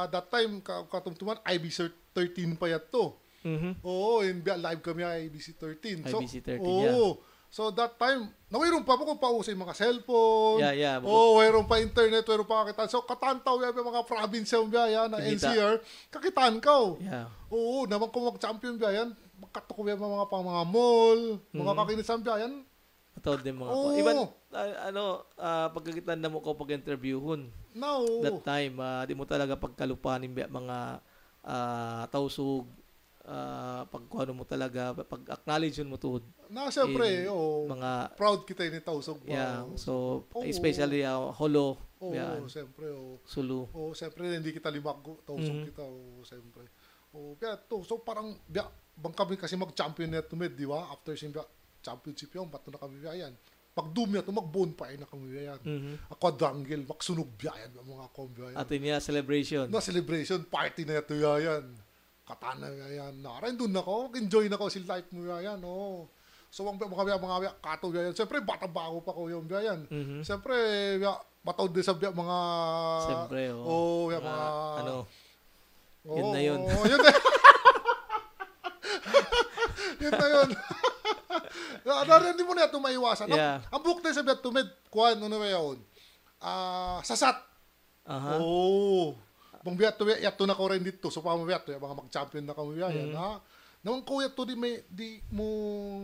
that time, katumtuman, IBC 13 pa yan to. Biya live kami IBC 13. IBC 13, yeah. So that time, nawayron pa mo kung pausay mga cellphone. Yeah. Oh, wayron pa internet, wayron pa kakitaan. So katantaw yung mga province yung biya na Kinita. NCR, kakitaan ka. Yeah. Oo, naman kung mag-champion biya magkatuko yung mga mga mall, mga kakinisan biya yan. Matawad din mga Oo. Iban, pagkakitaan na mo ko pag-interviewhon. No. That time, di mo talaga pagkalupanin mga tausog, pagkuhano mo talaga, pag-acknowledge mo tuhod. Na, siyempre, Mga, proud kita ni Tausog. yeah, so, Oo. especially holo, Oo, yan, siyempre, sulu. Oo, siyempre, hindi kita limago, Tausog kita, siyempre. Oo, kaya to, so parang, bang kami kasi mag-champion na ito, di ba? After siya, championship yun, bato na kami biyayan. Pag dumya ito, mag-bonfire na kami biyayan. A quadrangle, magsunog biyayan, mga kombiyayan. Atin niya, celebration. Na celebration, party na ito biyayan. Katana biyayan. Narayan doon ako, enjoy na ko si life mo biyayan, oo. So, mga kato biyayan. Siyempre, bata-bago pa ko yung biyayan. Siyempre, bataw din sa mga... Siyempre, mga... Yun na yun. Yun na yun na yun. Hindi mo na ito maiwasan. Yeah. Ang book na sabi at tumid, kuhan, ano ba yun? Sasat. Oo. Bang biya to yato na ko rin dito. So pa mo biya to mga mag-champion na kami biya. Naman ko yato di mo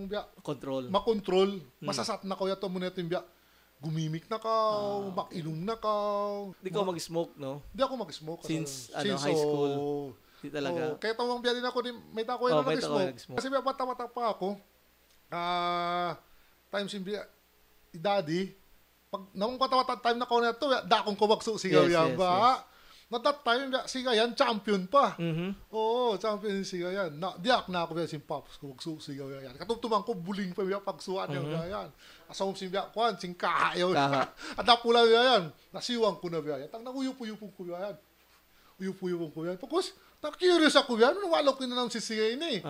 biya Control. makontrol. Masasat na ko yato mo na ito biya. Gumimik na ka, makinom na ka. Di ko mag-smoke, no? Di ako mag-smoke. Since high school. Di talaga. Kaya tawang biya din ako, may tako yun na nag-smoke. Kasi biya bata-bata pa ako. Times yung biya, daddy, pag namang bata-bata time na ko na ito, dakong ko magsusigaw yan ba? Na that time, siga yan, champion pa. Oo, champion siga yan. Diak na ako biya si Pops ko magsusigaw yan. Katugtuman ko, buling pa biya pagsuan yung yan. Asawang si biya, kuhan, sing kahayaw. At napula biya yan. Nasiwang ko na biya yan. Tang nanguyupo-yupong ko biya yan. Uyupo-yupong ko biya yan. Pagkos, na-curious ako biya. Wala ko na nang sisigayin eh.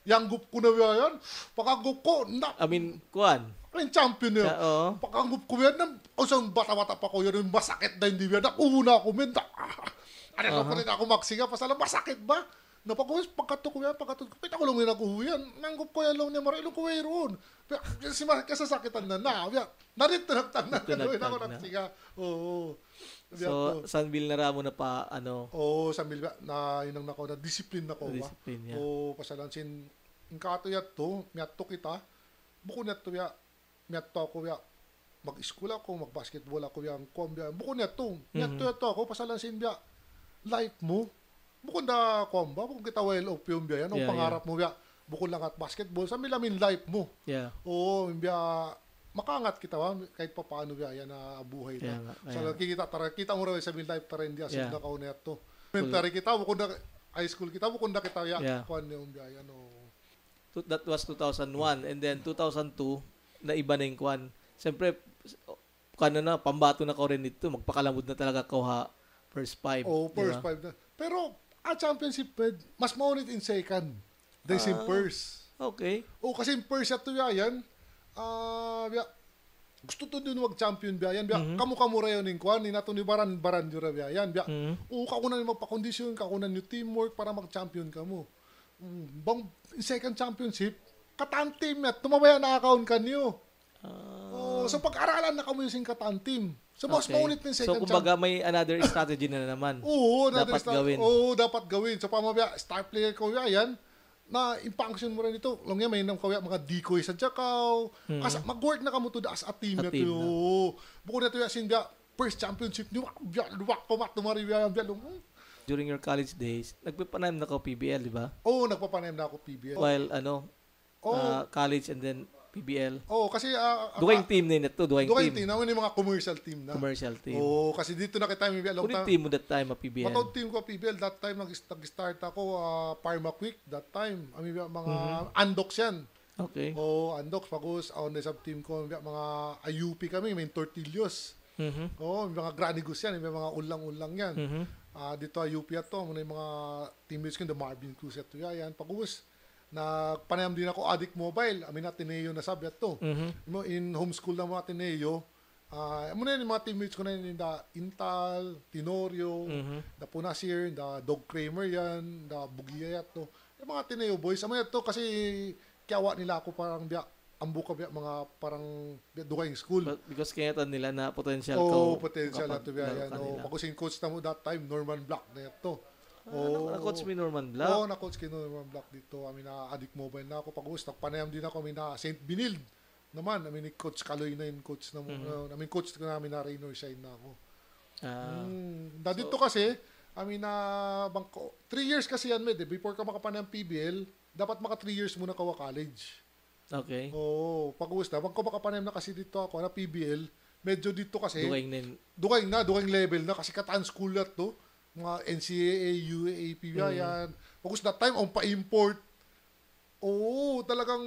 Yang gup ko na biya yan. Pagkagup ko, kuhan. Yung champion yun. Pagkangup ko yan, usang bata-bata pa ko yun, masakit na hindi yan. Nakuhuna ako, men. Ano pa rin ako magsiga, pasala, masakit ba? Napagkuhis, pagkato ko yan, pita ko lang yung nakuhuyan. Nanggup ko yan lang niya, marilong ko mayroon. Kasasakitan na. Narito nagtagnan na ako nagsiga. Oo. So, Sanbil na ramo na pa, Oo, Sanbil na inang nako, na discipline na ko. Discipline, yeah. Oo, pasalan sin, yung kato yat to, miyato kita, buko net to miyato ako mag-school ako, mag-basketball ako buko net to, miyato ako, pasalan sin biya, life mo, buko na komba, buko kita well off yung biya, ang pangarap mo biya, buko lang at basketball, sa milamin life mo. Yeah. Oo, biya, makangat kita kahit pa paano biya na buhay na. So kita mo rin sa mil life ta rin diya sa na kaunet to. Mentary kita bukod na high school kita bukod na kita kuan yung biya no. That was 2001 and then 2002 na iba na yung kuan. Siyempre na pambato na ko rin dito, magpakalamod na talaga ko first five. Oh, first five na. Pero championship mas maunit in second than in first. Okay. Kasi in first at yan. Gusto to din mag-champion biya yan. Kamu rayon ning kuan ni nato ni baran jura biya yan. Kakunan ni magpa-kondisyon, kakunan ni teamwork para mag-champion kamo. Bang second championship, katan team at tumabaya na account kanyo. So pag-aralan na kamo yung sing katan team. So mas maunit ng second. So kumbaga may another strategy na naman. Oo, dapat gawin. Oo, dapat gawin. So pamabaya star player ko yan. Na impunction mo rin dito. Lang yan, may nang kawya mga decoy sa Jakaw. Kasi mag-work na kamo to as a team na to. Bukod na to yan, sinda, first championship nyo, luwak pa tumari yan. During your college days, nagpapanayam na ako PBL, di ba? Oo, nagpapanayam na ako PBL. While, college and then PBL. Kasi... duwing team na ito, duwing team. Naman yung mga commercial team na. Commercial team. Kasi dito na kita yung PBL. Kunin team mo that time, PBL? Matawag team ko PBL. That time, nag-start ako, Parma Quick. That time. Mga Andox yan. Okay. Andox. Pagos, on the sub-team ko, mga IUP kami, may Tortillos. Mga Granigus yan. May mga ulang-ulang yan. Dito IUP ato. Muna yung mga teammates ko, the Marvin Cruz ito yan. Pagos, nagpanayam din ako Addict Mobile. Amin na Ateneo na sabi ito. In homeschool na mga Ateneo, muna yung mga teammates ko na yun, Intal, Tenorio, the Punasir, the Dog Kramer yan, the Bugia ito. Yung mga Ateneo boys. Amin ito kasi kiyawa nila ako parang ambo ka biya mga parang duwing school. But because kaya nila na potential Potential na to biya yan. Pag-using coach na mo that time, Norman Black na ito. Na-coach mi Norman Black. Na-coach kay Norman Black dito. Amin na Addict Mobile na ako. Pag-us, nagpanayam din ako. Amin na St. Benild naman. Amin ni Coach Kaloy na yung coach na mo. Amin coach ko namin na Raynor Shine na ako. Dito kasi, amin na bangko. 3 years kasi yan, med. Before ka makapanayam PBL, dapat maka 3 years muna kawa college. Okay. Pag-uwas na. Bangko makapanayam na kasi dito ako na PBL. Medyo dito kasi. Duwing level na. Kasi kataan school na to. Mga NCAA, UAAP yan. Pag-uwas that time, ang pa-import. Talagang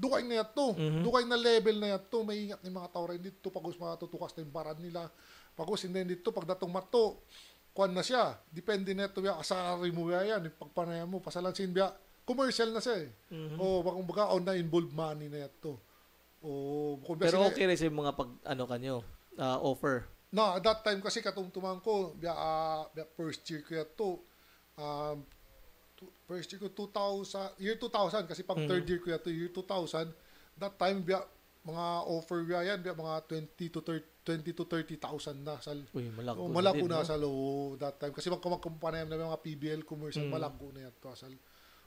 duwing na yan to. Duwing na level na yan to. May ingat ng mga tao rin dito. Pag-uwas matutukas na yung baran nila. Pag-uwas hindi dito. Pag datong mato, kuhan na siya. Depende na ito. Asari mo yan. Pagpanayam mo. Pasalansin biya. Commercial na siya eh. Baga na involved money na ito. Pero okay rin sa mga kanyo, offer. No, at that time kasi katungtuman ko, first year ko ito. First year ko 2000 kasi pang third year ko ito, year 2000. That time mga offer yan, mga 20 to 30,000 na sa malago na sa low that time kasi magkumpanya na mga PBL commercial malago na yan to asal.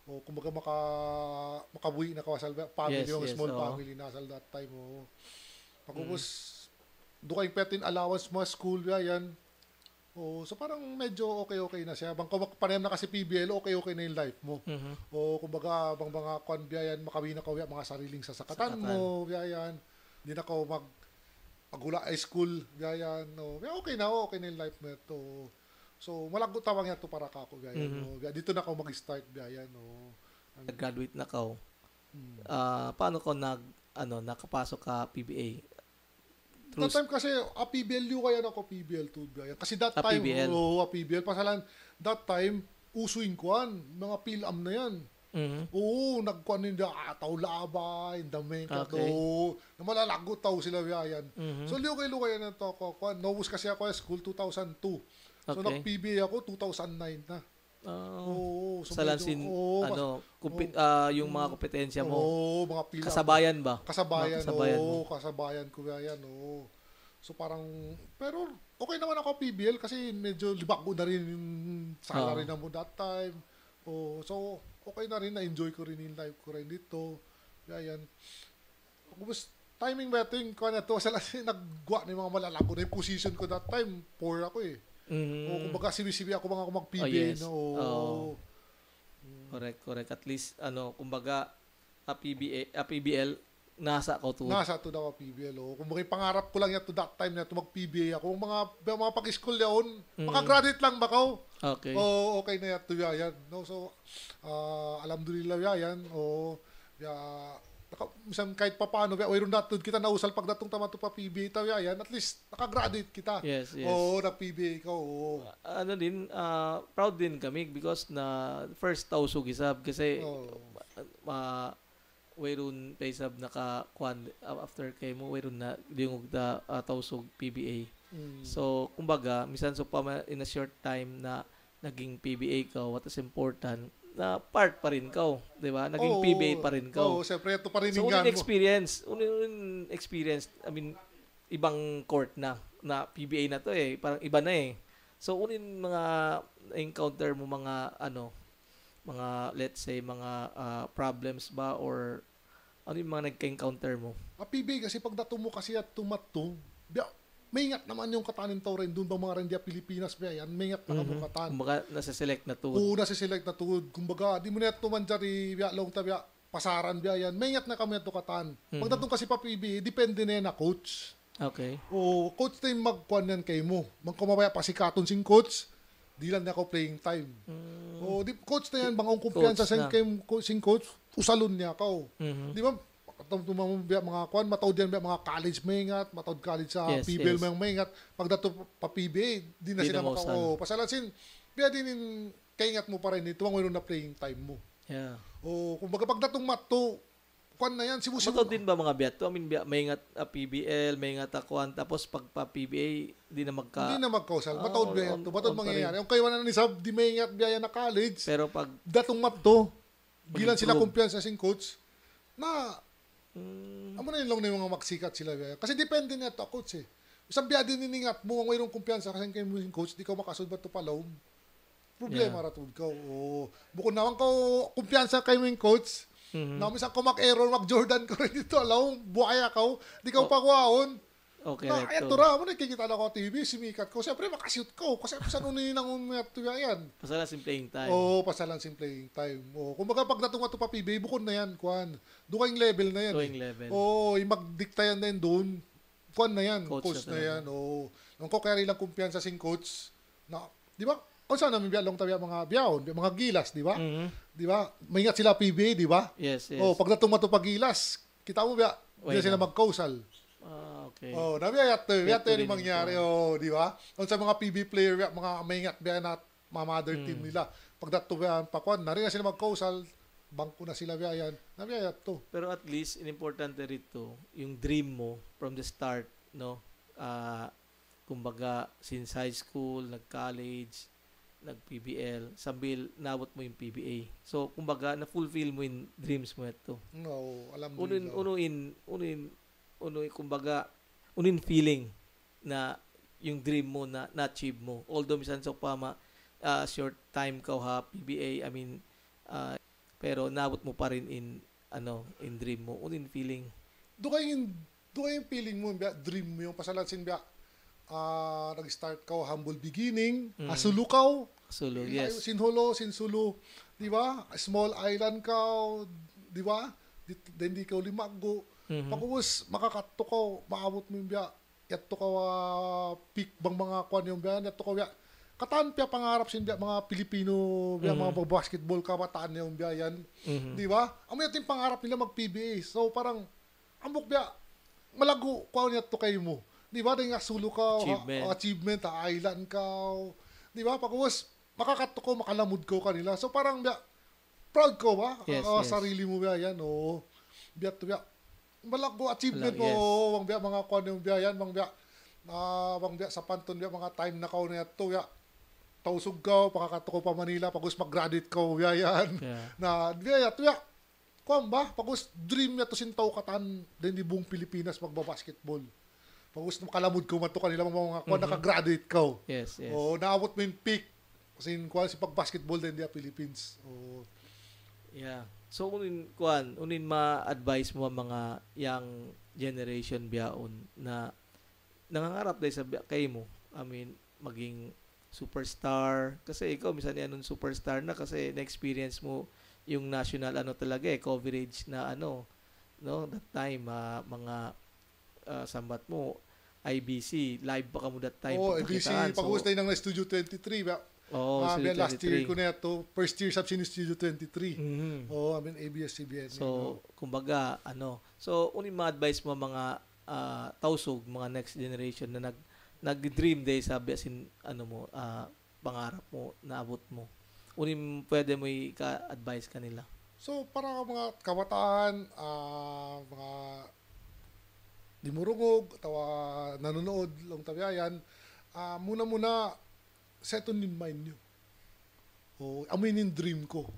Kumbaga makabuhi na kawasal family, yung small family na asal that time. Pagkupos doon kayong petin allowance mo school yan. So parang medyo okay na siya. Bang panayam na kasi PBL, okay na yung life mo. Kumbaga mga kwan yan, makawi na ka mga sariling sasakatan mo yan. Hindi na ka magula high school yan. Okay na yung life mo ito. So malago tawang yan to para ka ako yan. Dito na ako mag-start yan. Nag-graduate na ka. Paano ko nakapasok ka PBA? That time kasi, PBL kaya na ako PBL 2. Kasi that time, PBL. Pasalan, that time, usuin kuan, mga pilam na yan. Nagkuan nila, labay, dami ka to. Namalalago tao sila yan. So, liukay-lukay na ito ako. Nobus kasi ako school 2002. So, nag-PBA ako 2009 na. Salansin, yung mga kompetensya mo. Mga pilam. Kasabayan ba? Kasabayan ko yan. So parang, pero okay naman ako PBL kasi medyo libak ko na rin yung salary na mo that time. So okay na rin, na-enjoy ko rin yung life ko rin dito. Yan. Tapos timing betting ko na to, salansin nagwa ng mga malalago na yung position ko that time. Poor ako eh. Kumbaga sibi-sibi ako mag-PBA. Correct. At least, kumbaga, PBL, nasa ako to. Nasa to daw PBL. Kumbaga, pangarap ko lang yan to that time na to mag-PBA ako. Mga pag-school yaon, makagraduate lang ba ko? Okay. Okay na yan to yan. So, alhamdulillah yan. Misang kahit pa paano, mayroon natin kita nausal pag datong tama to pa PBA tayo yan, at least nakagraduate kita. Yes. Na-PBA ka. Proud din kami because na first tausog isab kasi mayroon pa isab naka-kwan after kay mo, mayroon na lingog na tausog PBA. So, kumbaga, misan so pa in a short time na naging PBA ka, what is important, na part pa rin ka, di ba? Naging PBA pa rin ka. Siyempre, ito pa rin yung unin experience, I mean, ibang court na PBA na to eh, parang iba na eh. So, unin mga encounter mo mga, mga, let's say, mga problems ba or ano yung mga nagka-encounter mo? PBA kasi pag dato mo kasi at tumato, may ingat naman yung katanin tao rin doon ba mga Rendia Pilipinas ba yan, may ingat na kamukatan. Kumbaga, nasa-select na to. Nasa-select na to. Kumbaga, di mo na ito man dyan, long tabi, pasaran ba yan, may ingat na kami ito katan. Pag datong kasi pa PBA, depende na yan na coach. Okay. Coach na yung magkuhan yan kay mo. Magkumabaya pa si Katon sing coach, di lang na ako playing time. Coach na yan, bangong kumpiyansa sing coach, usalon niya ako. Di ba? Mga kuan mataod yan mga college maingat, mataod college sa PBL maingat. Pag dato pa PBA, di na sila pasalansin. Biya din kaingat mo pa rin ito ang mayroon na playing time mo. Yeah. Kumbaga pag datong mato, kuan na yan, mataod din ba mga biyato? I mean, maingat PBL, maingat kuan, tapos pag pa PBA, di na magkausal. Mataod biya ito. Mataod mangyayari. Kung kayo na ni Sab, di maingat biya na college. Pero pag datong mato, gilan sila kumpiyansa sing coach, na Amo na yung mga magsikat sila. Kasi depende na ito, coach eh. Isang biya din niningat mo, ang mayroong kumpiyansa kasi kayo mo yung coach, di ka makasud ba ito palaw. Problema ratud ka. O, bukod naman ka kumpiyansa kayo mo yung coach, namin sa kumak-error, mag-Jordan ko rin dito, alaw, buhaya ka, di ka pakuhaon. Okay, Na, ayan to ra, mo nakikita na ko TV, simikat ko. Siyempre, makashoot ko. Kasi saan unin ang umayat to yan. Pasalan sim playing time. Oo, pasalan sim playing time. Oo, kumbaga pag natunga to pa PBA, bukod na yan, kuhan. Doon kayong level na yan. Doing level. Oo, yung magdikta yan na yun doon. Kuhan na yan, Coach coach na na yan. Oo. Nung ko kaya lang kumpiyansa sing coach. Na, di ba? Kung saan namin biyalong tabi mga biyahon, mga gilas, di ba? Di ba? Maingat sila PBA, di ba? Yes. Oo, pag natunga to pa gilas, kita mo biya, hindi sila mag-causal. Okay. Oh, nabiyayat to. Biyat to yung mangyari. Oh, di ba? Kung sa mga PB player, mga maingat biya na mga mother team nila. Pag natubayan pa kwan, na sila mag-causal, bangko na sila biya yan. Nabiyayat to. Pero at least, importante rito, yung dream mo from the start, no? Kumbaga, since high school, nag-college, nag-PBL, sambil nabot mo yung PBA. So, kumbaga, na-fulfill mo yung dreams mo ito. No, alam mo. Kumbaga, unin feeling na yung dream mo na-achieve mo. Although, minsan sa pama, short time ka ha, PBA, pero nabot mo pa rin in dream mo. Unin feeling. Doon yung feeling mo, dream mo yung pasalansin biya. Nag-start ka, humble beginning, asulukaw, yes. Sinsulo, di ba? Small island ka, di ba? Hindi ka limago. Pagkos makakato ka, maabot mo yung biya, yato ka peak bang mga kwan yung biya, yato ka biya. Kataan piya pangarap sin biya mga Pilipino, biya mga basketball kabataan yung biya yan. Di ba? Amo yato yung pangarap nila mag-PBA. So parang, ambok biya, malago kwan yato kayo mo. Di ba? Dahil nga sulo ka, achievement, island ka. Di ba? Pagkos, makakato ko, makalamod ko kanila. So parang biya, proud ko ba? Yes. Sarili mo biya yan. Oo. Biya to biya. Malago achievement mo. Yes. Wang biya mga kwan yung biya yan. Wang biya sa panton biya mga time na kao na ito. Biya. Tausog ka, pakakato ko pa Manila. Pagkos mag-graduate ko biya yan. Yeah. Na biya to biya. Kwan ba? Pagkos dream niya to sintaw katan din di buong Pilipinas magbabasketball. Pagkos makalamod ko mato kanila mga kwan nakagraduate ka. Yes. O naabot mo yung peak. Kasi kwan si pag-basketball din diya Philippines. O yeah. So unin ma-advise mo ang mga young generation biyaon na nangangarap dahil sa kay mo. Maging superstar kasi ikaw minsan yan superstar na kasi na-experience mo yung national talaga coverage na no that time mga sambat mo IBC live pa ka mo that time IBC pag-hustay ng Studio 23 ba? Last year ko na ito. First year sa Studio 23. ABS-CBN. So, kumbaga, So, unin ma-advise mo mga tausog, mga next generation na nag-dream day sabi asin, pangarap mo, naabot mo. Unin pwede mo i-advise kanila. So, para mga kabataan, mga dimurungog, tawa nanonood, long tabiayan, muna set on in mind nyo. Aminin dream ko.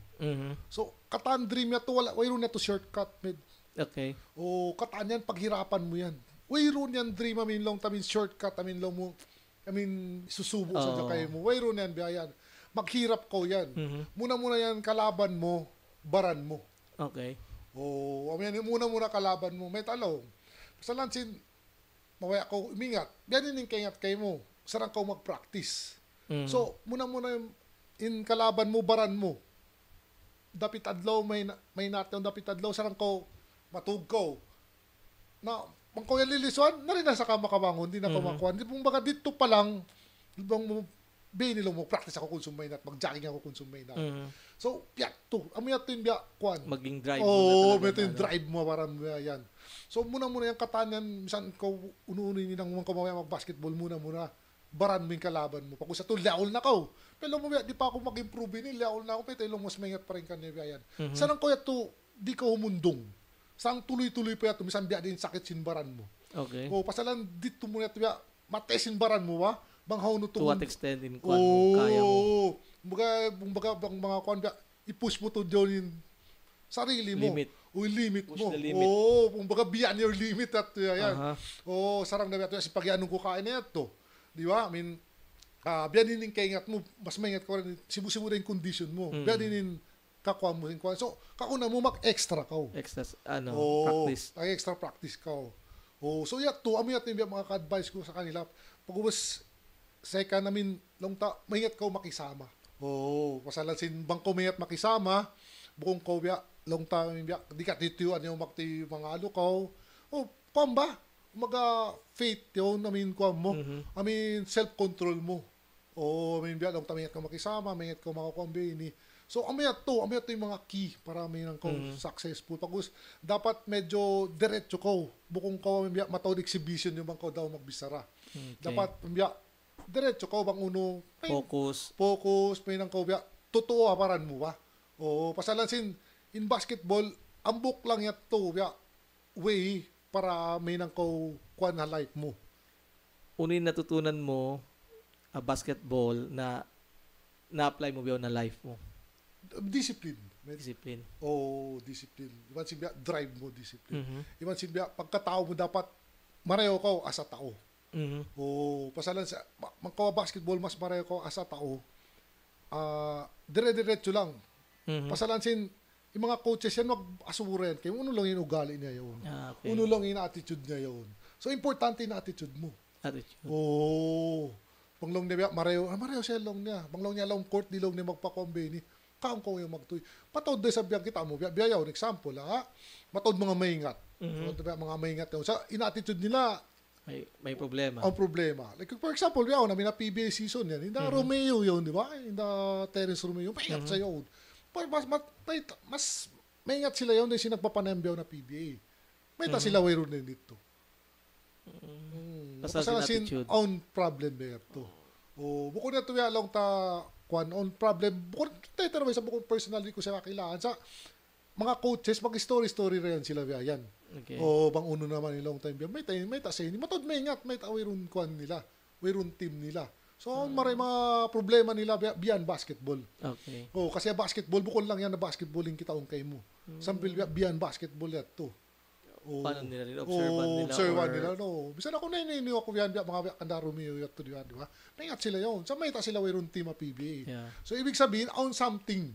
So, kataan dream niya to, wayroon na to shortcut, med. Okay. Kataan yan, paghirapan mo yan. Wayroon yan dream, long tamin shortcut, long mo, susubo sa jakay mo. Wayroon yan, biyayan. Maghirap ko yan. Muna yan, kalaban mo, baran mo. Okay. Muna kalaban mo. May talong. Sa lansin, mawaya ko, umingat. Yan yung kaingat kayo mo. Sarang ko mag-practice. So, muna in kalaban mo, baran mo. Dapit adlaw, may natin dapit adlaw, sarang ko, matug ko. Na, mangko yung liliswan, na rin nasa kamakabangon, hindi na kumakuan. Di baka dito pa lang, nilo mo, practice ako konsumay nat, mag-jogging ako konsumay nat. So, to. Yato yung kuan. Maging drive mo na talaga. Yung drive mo, parang yan. So, muna yung katanyan, misan ko, unuunin nilang mga kumawaya mag-basketball, muna. Baran mo yung kalaban mo. Pag sa to, laol na ka. Pero mo, di pa ako mag-improve ni, laol na ako, pero ilong mas maingat pa rin kanina yan. Sanang ko yato, di ka humundong. Sang tuloy-tuloy pa yato, misan biya din sakit sinbaran mo. Okay. Pasalan, dito mo yato, matesin baran mo, ba? Banghaw no to. To what extent in kwan mo, kaya mo. Mga kwan, i-push mo to dyan Sarili mo. Limit. Limit Push mo. the limit. Kumbaga beyond your limit at yan. Aha. Sarang na ito. Kasi pag anong kukain na ito. Di ba? I mean, biyanin kaingat mo. Mas maingat ko rin. Sibu-sibu rin condition mo. Biyanin kakuha mo. So, kakuna mo mag-extra ka. Extra, practice. Ay extra practice ka. So, amiyat yung mga ka-advise ko sa kanila. Pag ubas, second namin, maingat ka makisama. Pasalan sin bang kumayat makisama, bukong ko biya, long time biya, di ka titiyuan yung makti mga alukaw. Kuwan ba? Faith yun, kuwan mo. Self-control mo. Biya, long time ka makisama, maingat ka makakuambini. So, amiyat yung mga key para may nang successful. Pag dapat medyo diretso ko. Bukong ko, matawad exhibition yung bang ko daw magbisara. Okay. Dapat, diretso ko, bang uno, Focus. may nang ko, totoo aparan mo ba? Pasalan in basketball, ambok lang yan to, way, para may nang ko, kuan na life mo. Unin natutunan mo, basketball, na na-apply mo ba na life mo? Discipline. Discipline. Discipline. Iban siya, drive mo, discipline. Iban siya, pagkatao mo dapat, mareho ka as a tao. Pasalan sa, basketball, mas mareho ka as a tao. Dire-diretso lang. Pasalan sin, yung mga coaches yan, mag-asuren kayo. Uno lang yung ugali niya yun. Okay. Uno lang yung attitude niya yun. So, importante yung attitude mo. Attitude. Panglong niya, mareho siya long niya. Panglong niya long court, di long niya magpa-combine. Kaong ko yung magtuloy. Patod doon sa biyang kita mo. Biyayaw, example, matod mga maingat. Mga maingat yun. Sa in-attitude nila, may problema. Ang problema. Like, for example, biyaw, namin na PBA season yan. Hindi Romeo yun, di ba? Hindi Terence Romeo. Maingat sa yun. Mas maingat sila yun dahil sinagpapanembiyaw na PBA. May sila wayroon din dito. Pasal sin own problem na ito. Bukod na ito long own problem. Bukod tayo sa bukod personally ko siya kakilaan sa mga coaches, mag-story rin sila yan. Okay. Bang uno naman yung long time. May tasay. Matod maingat. May wayroon kwan nila. Wayroon team nila. So, maray mga problema nila beyond basketball. Okay. Kasi basketball, bukod lang yan na basketballing kita kay mo. Sample beyond basketball yan to. Paano nila rin? Observan nila. Bisa na ako na ininiwa ko yan, mga kanda Romeo yato, di ba? Naingat sila yun. Sa may sila wayroon team a PBA. Yeah. So, ibig sabihin, on something.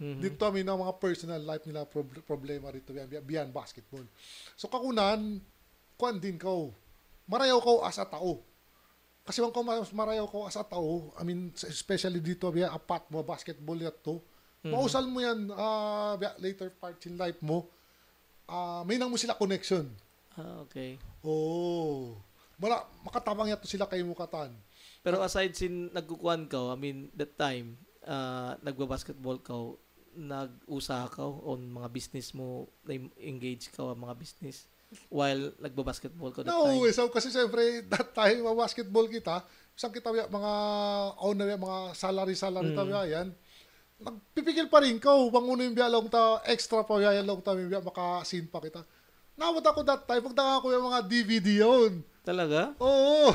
Dito kami na mga personal life nila problema rito beyond basketball. So, kakunan, kuan din ko. Marayaw ko as a tao. Kasi kung mas marayaw ko as a tao, especially dito, apat mo, basketball yato, mausal mo yan later parts in life mo, may nang mo sila connection. Okay. Makatabang yato sila kay mukatan. Pero aside sin nagkukuan ka, that time, nagbabasketball ka, nag-usa ka on mga business mo, engage ka mga business while nagbabasketball ka that time? So kasi siyempre, that time, basketball kita, isang kita mga mga salary tayo yan, nagpipigil pa rin ka, bang uno yung biyalong extra pa yan long time yung makasin pa kita. Nawad ako that time, pagdaka ko yung mga DVD yun. Talaga? Oo.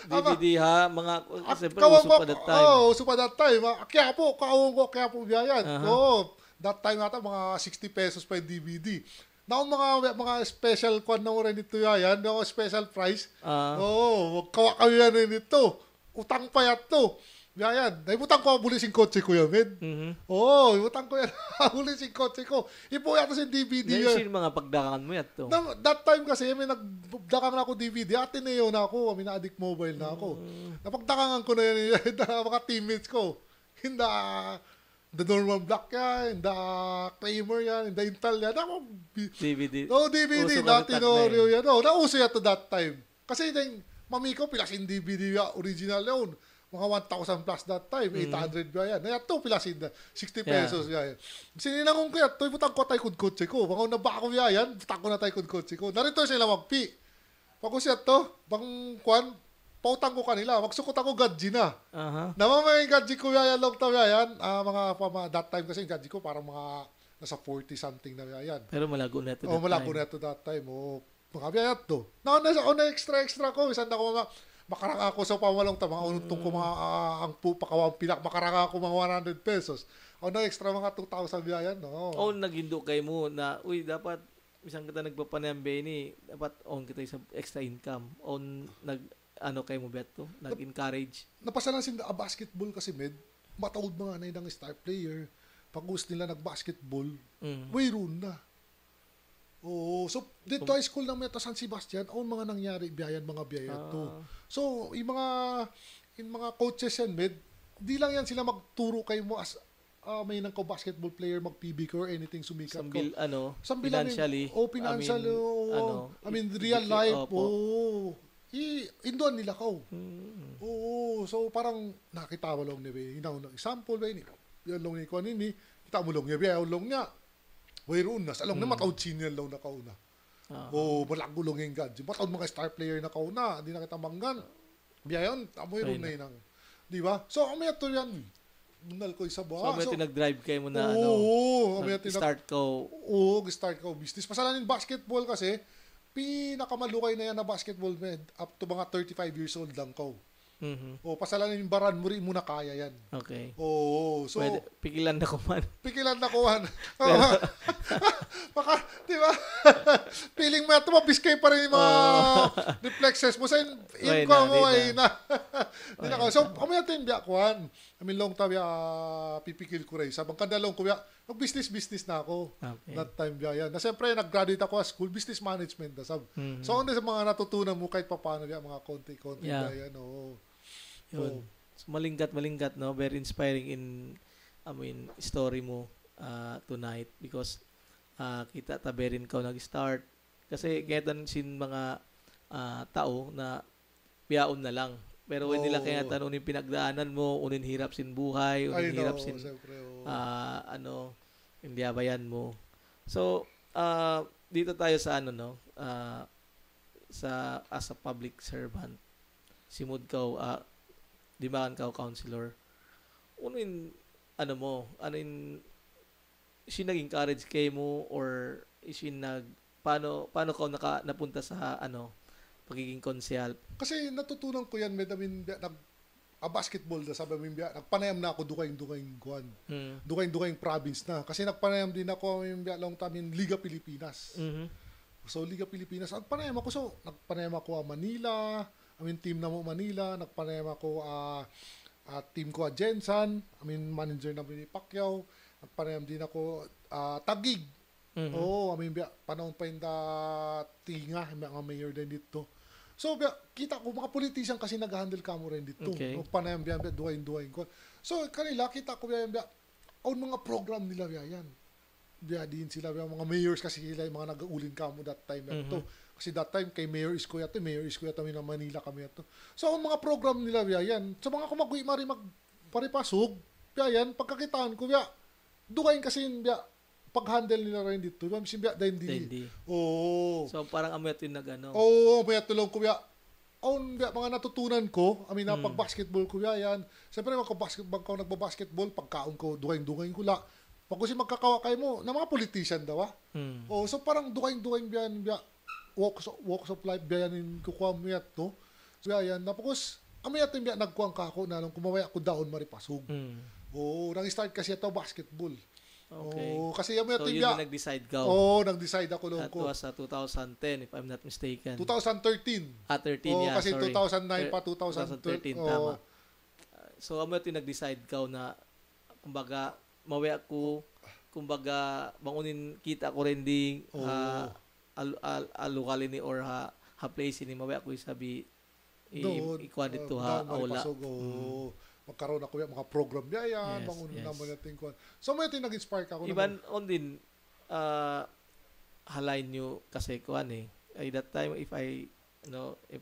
DVD mga, siyempre uso pa that time. Uso pa that time. Kaya po biyayan. That time nata mga 60 pesos pa yung DVD. Na mga special kwan na rin ito yan, special price. Kawa kami yan rin ito. Utang pa yan to. Yan. Naibutang ko bulis yung kotse ko yan, men. Ibutang ko yan. Bulis yung kotse ko. Ipo yata sa DVD yan. Yan yung mga pagdakangan mo yan to. That time kasi, may nagdakangan ako DVD. Ateneo na ako. Na-addict mobile na ako. Napagdakangan ko na yan. Mga teammates ko. Hindi the Norman Black yan. Hindi Kramer yan. Hindi Intel yan. DVD. DVD. Latinorio yan. Nauso yan to that time. Kasi yung mami ko, pilasin DVD yan. Original yun. Mga 1,000 plus that time, 800 ba yan. Naya to pilasin na, 60 pesos yan. Sininangong ko yan, ito ibutang ko tayo kutse ko. Baka na ba ako yan, butang ko na tayo kutse ko. Narito sila magpi. Pag ko siya to, bang kwan, pautang ko kanila, magsukot ako gadji na. Namamay gadji ko yan, long time yan. That time kasi gadji ko parang mga nasa 40 something na yan. Pero malago na ito malago na ito that time. Mga biyayat to. Na extra ko, isan na ko makaraka ako sa pamalong tamang untong ko mga ang pupakawang pinak makaraka ako mga 100 pesos. O na extra mga 2,000 biyayan, no. O nagindo kay mo na, uy, dapat, isang kita nagpapanayambay ni, dapat on kita sa extra income. On, kay mo beto? Nag-encourage. Napasalan sila basketball kasi matawid mga na ng star player. Pag gusto nila nag-basketball, mayroon na. Oo. So, dito high school ng Metro San Sebastian, mga nangyari mga biyayan to. So, yung mga coaches yan, di lang yan sila magturo kay mo as may nang basketball player, mag-PB or anything sumikat ko. Financially. Financial. Real life. Induan nila ko. Oo. So, parang nakita mo lang niya. Hinaw ng example, yan lang ni Kwanini. Kita mo lang niya, yan lang niya. Mayroon na. Salong na matawad senior lang na kauna. Malagulong yung gadget. Matawad mga star player na kauna. Hindi na kita manggan. Biyayon, mayroon na yun. Di ba? So, may ito yan. Nunal ko isa ba? So, may tinag-drive kayo mo na start ko. Start ko business. Pasalanin basketball kasi, pinakamalukay na yan na basketball up to mga 35 years old lang ko. Pasalanin yung baran mo rin muna kaya yan. Okay. So pikilan na ko man. Baka, di ba? Feeling mo ito, mabiskay pa rin yung mga reflexes mo sa income mo ay na. So, kami natin biyakuan. Long time pipikil ko rin. Sabang kandalong ko mag-business na ako. Okay. That time yan. Na siyempre, nag-graduate ako sa school, business management. So, ano sa mga natutunan mo kahit paano mga konti-konti yan. Yun. So, malinggat, no? Very inspiring story mo tonight because kita taberin ka nag-start. Kasi kaya sin mga tao na piyaon na lang. Pero hindi nila kaya unin pinagdaanan mo, unin hirap sin buhay, unin hirap sin hindi abayan mo. So, dito tayo sa sa as a public servant. Simod ka di ba ka counselor? Unin isin nag-encourage kay mo or isin paano ka napunta sa pagiging konsyal? Kasi natutunan ko yan basketball na sabi mo nagpanayam na ako dukaing kuan. Dukaing province na kasi nagpanayam din ako long time in Liga Pilipinas. So Liga Pilipinas nagpanayam ako Manila, team na mo Manila, nagpanayam ako team ko Jensan, manager na ni Pacquiao, nagpanayam din ako Tagig. Panahon pa yung tinga, mga mayor din dito. So, kita ko, mga politician kasi nag-handle ka mo rin dito. Okay. Panayam duwain ko. So, kanila, kita ko mga program nila yan. Din sila, mga mayors kasi sila, mga nag-uulin ka mo that time. Kasi that time, kay Mayor Isko yato na Manila kami yato. So, ang mga program nila yan. So, mga kumagui magparipasog, yan, pagkakitaan ko, duwain kasi pag-handle nila rin dito. Hindi. So, parang amoy ito yung may tulong ko mga natutunan ko, pag-basketball ko yan. Siyempre, nagbabasketball, pagkaon ko, duwain ko la. Pag kasi magkakawakay mo, na mga politician daw, so parang duwain yan, walks of life, yan, kukuha mo yan to. So, yan, napakos, ito yung nagkuhang ka ako, na nung kumawaya ko daon maripasog. Nang-start kasi ito, basketball. Okay. Kasi so, yun yung nag-decide ka? Nag-decide ako lang ko. That was 2010, if I'm not mistaken. 2013. 13, kasi sorry. 2009 pa, 2013. Tama. So, ito yung nag-decide ka na, kumbaga, mawaya ko, kumbaga, bangunin kita ko rin di, alukali ni or place ni mawaya ko sabi, ikuha dito aula. Magkaroon ako mga program yan, bangunin naman natin ko. So, may ito nag-inspire ka ako. Iban on din, halay nyo kasi kuhan at that time, if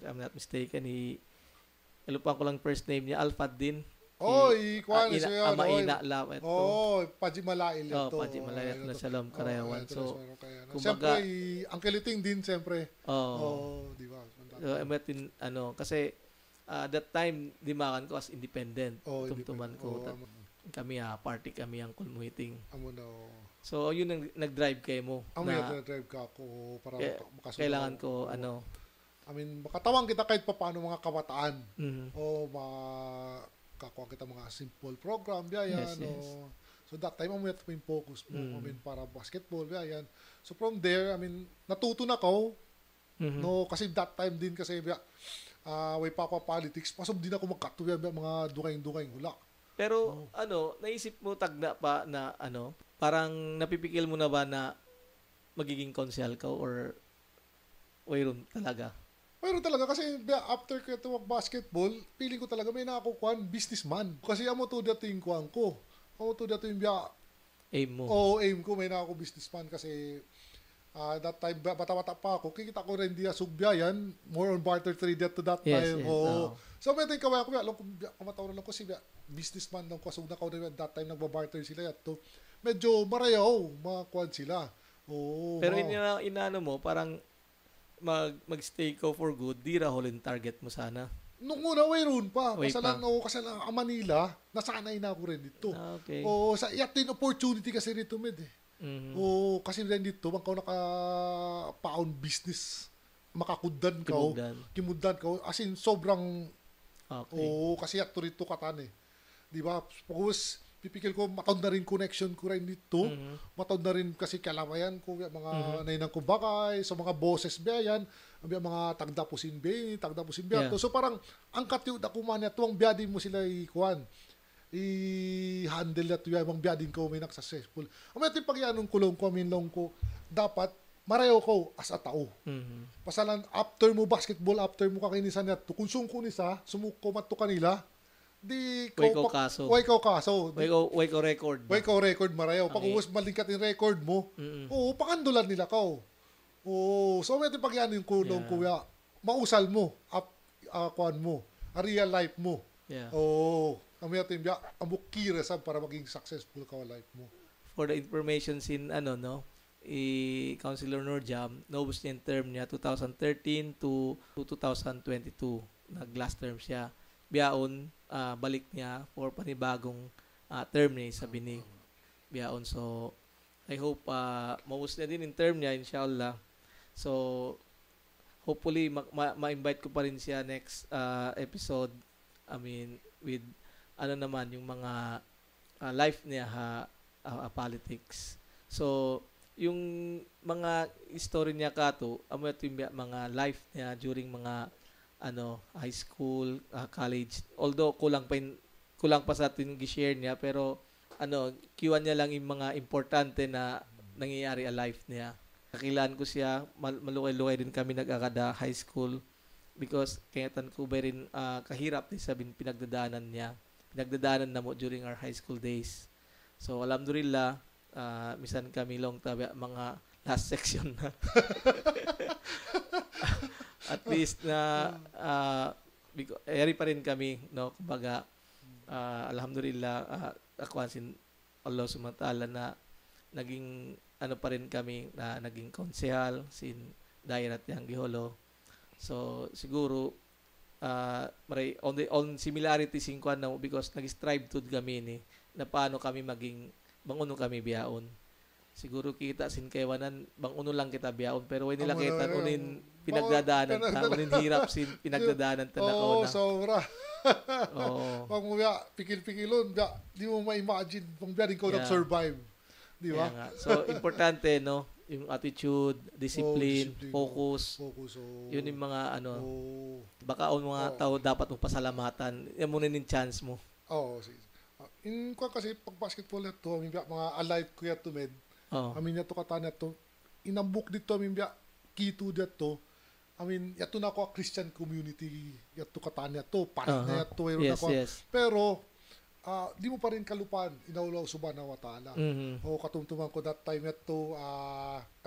I'm not mistaken, ilupan ko lang first name niya, Alfad din. Kuhan siya. Amaina Law. Paji Malail ito. Paji Malail na Shalom Karayawan. So, kumbaga, ang kiliting din, siyempre. Di ba? Kasi, that time, dimakan ko as independent. Tumtuman ko. Kami party kami ang kulmuhiting. So, yun ang nag-drive kayo mo. Nag-drive ka ako para makasulat. Kailangan ko, I mean, makatawang kita kahit paano mga kabataan. Mhm. O makakuha kita mga simple program, yan. Yes, yes. So that time, may focus mo. I Mm. mean, para basketball, yan. So from there, I mean, natuto na ko. Mhm. No, kasi that time din kasi, way pa ako politics. Pasok din ako magkatuya, mga dungay-dungay hula. Pero naisip mo tagna pa na parang napipikil mo na ba na magiging konsyal ka or wayron talaga? Pero talaga kasi after ko ito mag-basketball, feeling ko talaga may nakakukuhan businessman. Kasi amo to dato yung kuhan ko. Amo to dato yung Aim mo. aim ko, may nakaku businessman kasi that time, bata-bata pa ako, kikita ko rin diya sugbiyayan, more on barter trade to that Yes, time. yes. Oo. So, may ito yung kawaya ko, alam ko, kumatawa lang ko si businessman ng kasug na ko rin that time, nagbabarter sila at to. Medyo marayaw, makakuhan sila. Oo. Pero inaano mo, parang mag-stay ko for good, di ra huling target mo sana. Nung una, mayroon pa. Way pa. Kasi lang ang Manila, nasanay na ako rin dito. Okay. Oo, sa yatin opportunity kasi rito, med eh. Mhm. Oo, kasi rin dito, bang ka naka-pound business, makakudan ka. Kimudan ka. As in, sobrang, Okay. oo, kasi yato rito katan eh. Di ba? Pagkos, pipikil ko, matod na rin connection ko rin dito. Mhm. Matod na rin kasi kalamayan ko, mga nainang kubakay, sa mga bosses ba yan, mga tagdapusin ba, tagdapusin ba. Yeah. So parang, ang katiw na kumanya, tuwang biyadin mo sila ikuan. I-handle na tuya, mga biyadin ko, may successful. Ang may pagyanong kulong ko, minlong ko, dapat, marayaw ko as a tao. Mhm. Pasalan, after mo basketball, after mo kakinisan niya, kung sungko nisa, sumuko mato kanila, di Way ko kaso. Way ko kaso. Way ko record. Way ko record marayaw. Pag Okay. uwas malingkat yung record mo, Mhm. oo, pakandulan nila ka. Oo, so may pagyan yung kulong Yeah. kuya, mausal mo, kuan mo, a real life mo. Yeah. Oo, ang may ating biya, ang bukira sa para maging successful ka life mo. For the information Councilor Norjam, naubos niya yung term niya 2013 to 2022. Nag-last term siya. Biyaon, balik niya for panibagong term niya sa Binig. Biyaon. So, I hope maubos na din yung term niya, inshallah. So, hopefully, ma-invite ko pa rin siya next episode. I mean, with yung mga life niya politics. So, yung mga story niya kato, ito yung mga life niya during mga high school, college. Although kulang pa sa atin gi-share niya, pero kiwan niya lang yung mga importante na nangyayari a life niya. Nakilaan ko siya, malukay-lukay din kami nag-akada high school because kayatan ko ba rin kahirap din sabihin pinagdadaanan niya. Pinagdadaanan na mo during our high school days. So, alhamdulillah, misan kami long tabi mga last section na. At least na eri pa rin kami, no? Kumbaga, alhamdulillah, akwansin Allah subhanahu wa ta'ala na naging pa rin kami na naging konsehal sin Dairat yang Giholo. So siguro on similarities in kwan na because nag-strive to kami ni na paano kami maging banguno kami biyaon. Siguro kita sin kaywanan banguno lang kita biyaon pero way nila kita unin pinagdadaanan ta unin hirap sin pinagdadaanan ta na kauna. Oo, sobra. Oo. Pag mo pikil-pikilon, di mo ma-imagine kung biyarin ko nag-survive. Di ba? Nga. So, importante, no? Yung attitude, discipline, focus. Yun yung mga, baka ang mga tao dapat mong pasalamatan. Yan muna yung chance mo. Oo. Kasi pag basketball na to, mga alive ko yato, med. Amin yato katana to. Inambuk dito, amin biya, kito dito. Yato na ako a Christian community, yato katana to. Parit na yato, yes. Pero, di mo pa rin kalupan, inaulaw subhanahu wa ta'ala. Mm-hmm. O katumtuman ko that time yato,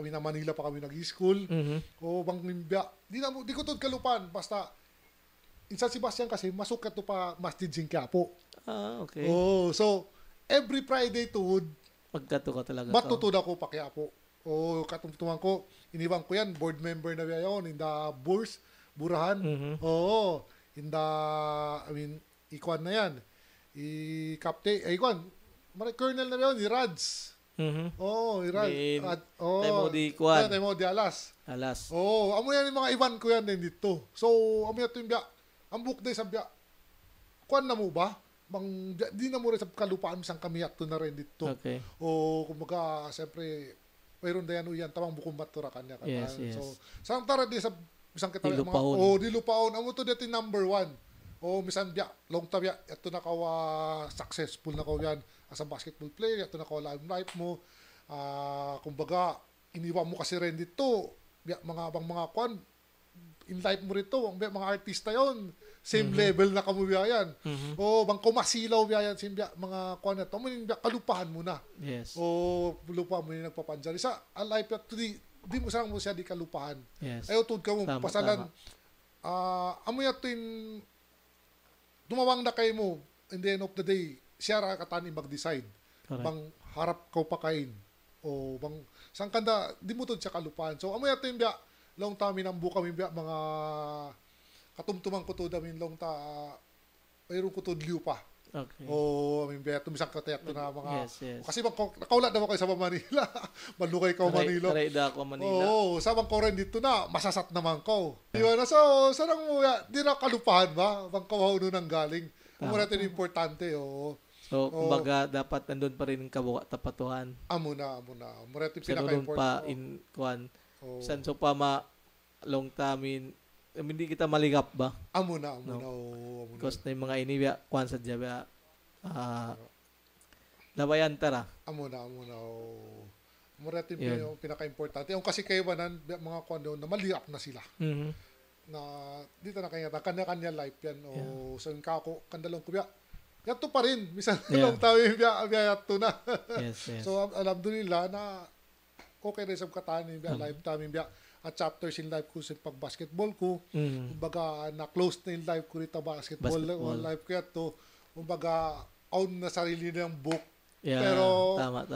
na Manila pa kami nag-school. Mm-hmm. O bang nimbya, di ko tod kalupan, basta, in San Sebastian kasi, masukat to pa Masjid Singkapo. Okay. Oh, so, every Friday to pagkato ka talaga. matutod ako pa kaya po. O katumtuman ko, inibang ko yan, board member na yan, in the Burahan. Mm-hmm. Oo, in the, ikuan na yan. Colonel na yan, ni Rads. Oh, Iran. Min, At, Temo di kuan. Temo di alas. Alas. Amo yan yung mga iwan ko yan din dito. So, amo yan ito yung biya. Ang book day sa biya. Kuan na mo ba? Di na mo rin sa kalupaan isang kami ato na rin dito. Okay. Kumbaga, siyempre, mayroon na yan yan, tamang bukong batura kanya. Yes, yes. So, saan tara di sa isang kita. Dilupaon. Dilupaon. Amo to dito number 1. Misan biya, long time biya, ito na kawa successful na kawa yan as a basketball player, ito na kawa life mo. Kumbaga, iniwan mo kasi rin dito, biya, mga kwan, in life mo rito, mga artista yon same level na kamuya yan. Bang kumasilaw biya yan, biya, mga kwan na ito, kalupahan mo na. Yes. Lupahan mo yung nagpapanjali. Sa life yan, di mo sarang mo siya di kalupahan. Yes. Ayaw tud ka mo, pasalan, amo yan ito yung dumawang na kayo mo, in the end of the day, siya rakatani mag-decide. Correct. Bang harap ka pakain. Bang, saan kanda, di mo to siya kalupahan. So, amoy ito yung biya, long time ng buka, mga katumtumang kuto damin long ta, mayroong kuto liu pa. Okay. Amin biya, tumisang katayak to na mga, yes. kasi nakaulat naman kayo sa Manila. Malukay ka Manila. Taray da ako Manila. Sabang ko rin dito na, masasat naman ko. Diba na, so, sarang mo, di na kalupahan ba? Bang kawahuno nang galing. Ang natin importante, So, kumbaga, dapat nandun pa rin ang kabuka tapatuhan. Amo na. Muratin Sa nandun pa in kuan. San so pa long time hindi kita maligap ba? Amo na. Because na yung mga inibya, kuan sa dyabe, labayan tara. Amo na. Muratin yung pinaka-importante. Yung kasi kayo banan, mga kuan doon, na maliap na sila. Na dito na kanya kanya life yan so yung kako kandalong ko biya yato pa rin misan long tawi biya yato na. Yes. So alhamdulillah na okay rin sa katani biya life tami biya at chapters in life ko sa pag-basketball ko. Kumbaga na close na in life ko rito basketball. Life ko yato kumbaga own na sarili niyang book. Pero tama.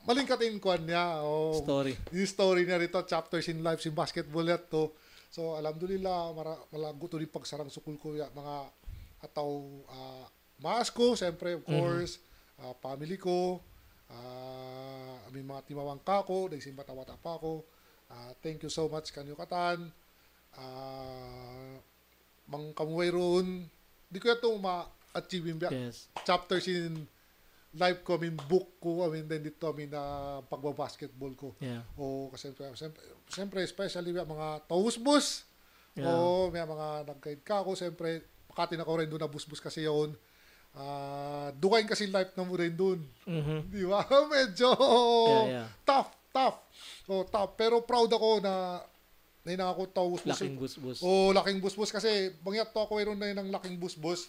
malingkatin ko niya story. Yung story niya rito chapters in life si basketball yato. So, alhamdulillah, malago to rin pagsarang sukul ko, mga ataw, maas ko, siyempre, of course, family ko, amin mga timawang kako, dahil simbata-wata pa ako. Thank you so much, kanyo katan. Mang kamuway ron, di ko ito ma-achieve yung chapters in life ko, book ko, din dito, na pagbabasketball ko. Yeah. Kasi siyempre, especially mga tausbus. May mga nag-guide ka ako. Siyempre, pakatin ako rin doon na busbus kasi yun. Dukain kasi life na mo rin doon. Di ba? Medyo tough. Tough. Pero proud ako na ako tausbus. Laking busbus. Laking busbus kasi bangyat to ako mayroon na yun ng laking busbus.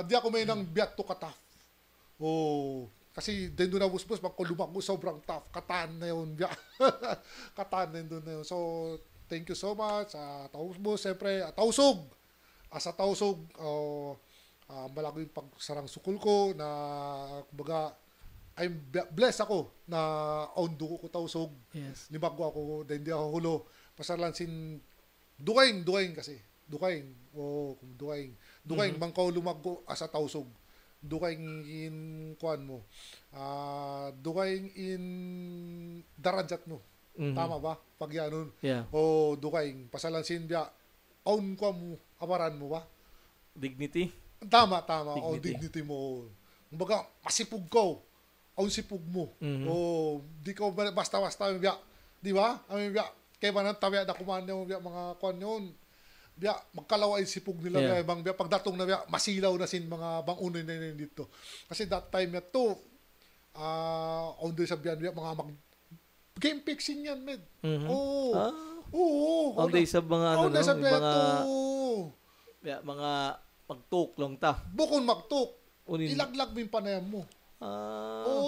Di ako may nang biat to ka-tough. Kasi din doon na busbus, pag lumak mo, sobrang tough. Kataan na yun. Kataan na yun. So, thank you so much. Tausbus, siyempre, tausog. Sa tausog, malago yung pagsarang sukul ko na, kumbaga, I'm blessed ako na own duko ko tausog. Yes. Limago ako, hindi ako hulo. Pasalan sin, dukain kasi. Dukain. Dukain, bangkaw lumago sa tausog. Dukaing in kuan mo. Dukaing in darajat mo. Tama ba? Pag yanon. Yeah. Dukaing pasalansin biya. Own kuan mo, awaran mo ba? Dignity. Tama. Dignity mo. Kumbaga, masipug ko. Own sipug mo. Di ko basta-basta biya. Di ba? Amin biya. Kaya ba nang tabi na kumanda mo biya mga kuan yun. Biya, magkalaway sipog nila biya, pagdatong na biya, masilaw na sin mga bang unay na yun dito. Kasi that time na to, on doon sa biyan, biya, mga game fixing yan, med. On day sa mga mga magtuklong ta. Bukon magtuk. Ilaglag mo yung panayam mo.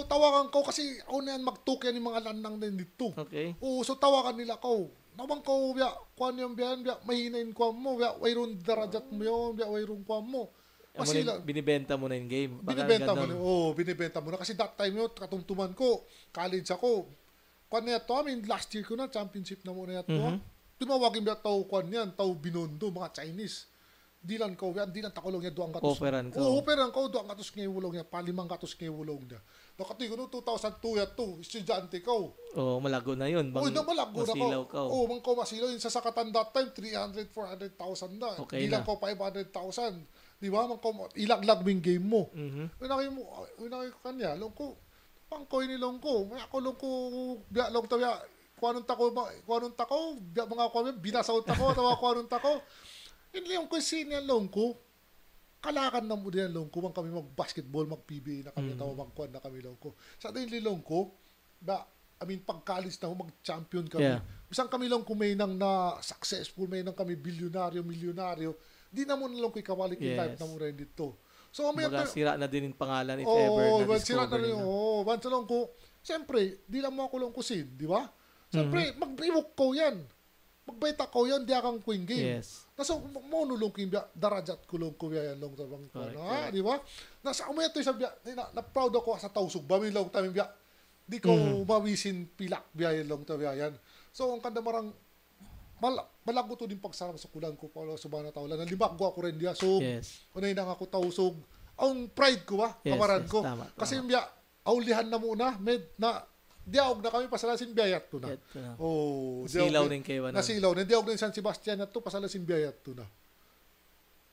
Tawagan ko kasi yan magtuk yan yung mga landang din dito. Okay. So tawagan nila ko. Nawang ko, kuan yung biyan, mahinain kuan mo, wayron darajat mo yun, wayron kuan mo. Kasi binibenta mo na yung game. Binibenta mo na. Kasi that time yun, katumtuman ko, college ako. Kuan na ito, last year ko na, championship na muna ito. Tumawagin ba tao kuan yan, tao binondo, mga Chinese. Dilan ko, yan, dilan takulong niya, duang gatos. Operan ka. Oo, operan ko, duang gatos ngayon wulong niya, palimang gatos ngayon wulong niya. Nakati ko no, 2002 yan to, estudyante ko. Oh, malago na yun. Uy, na malago na masilaw ko. ka. Oo, mang ko masilaw. Yung sasakatan that time, 300, 400,000 na. Okay Dilan na. ko 500,000. Di ba? Mang ko, ilaglag mo yung game mo. Mhm. Unakay ko kanya, long ko, pangkoy ni long ko. May ako long ko, biya long to, biya, kuanong tako, biya mga kuanong, binasaw tako, tawa kuanong tako. Hindi yung ko sinya long ko. Kalakan na mo din long ko, mang kami mag-basketball, mag-PBA na kami, tawa mag-kuan na kami long ko. Sa din long ko, pagkalis na ho, mag-champion kami. Yeah. Bisang kami lang kumainang na successful, may nang kami milyonaryo, di na mo na lang ko ikawalik in life na mo rin dito. So, Mga sira na din yung pangalan if Oo, ever na sira na discover rin. nila. Oo, once lang ko, siyempre, di lang mo ako lang kusin, di ba? Siyempre, mag-iwok ko yan. Magbayta ko yan, di akang queen game. Yes. Nasa mo nulong ko yung darajat ko lang ko yan long tabang ko. Correct. Di ba? Nasa umaya to sa biya, na proud ako sa tausog, bawi lang tayo biya. Di ko mawisin pilak biya long tayo yan. So, ang kanda marang malago to din pagsarap sa kulang ko para sa bana tawla. Nalimak ko ako rin diya. So, Yes. unay na ako tausog. Ang pride ko ba, Yes, kamaran yes, ko. tama. Kasi biya, aulihan na muna, diaog na kami pasalasin biyayat to na. Ito na. Oh, Silaw rin kayo. nasilaw na. Diaog na San Sebastian at to pasalasin biyayat to na.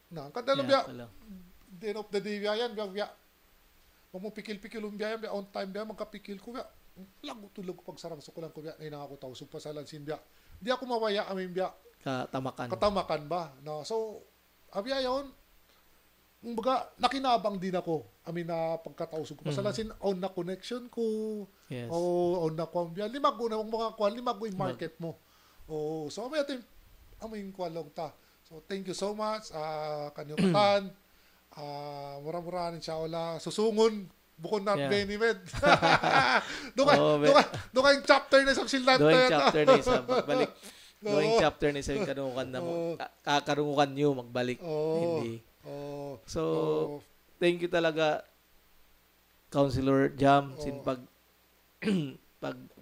Na, kanda lang biya, the end of the day biya yan, biya. Kung mo pikil-pikil yung biya yan, biya on time biya, magkapikil ko biya. Lago tulog ko pagsarang sa kulang ko biya, na ako tausog pasalasin biya. Di ako mawaya amin biya. Katamakan ba? No, so, abiya yon. Kumbaga, nakinabang din ako. Amin na pagkatausog ko. Pasalasin, on na connection ko. Yes. On na kwang biya. Limago na mga kwan, limago yung market mo. So, amin kwan lang ta. So, thank you so much. Kanyukatan. Mura-mura rin siya wala. Susungon. Bukod na Benimed. Doon kayong chapter na sa silat. Doon yung chapter na isa. Magbalik. Doon yung chapter na isa yung karungukan na mo. Kakarungukan nyo, magbalik. Hindi. So, thank you talaga, Councilor Jam, sin pag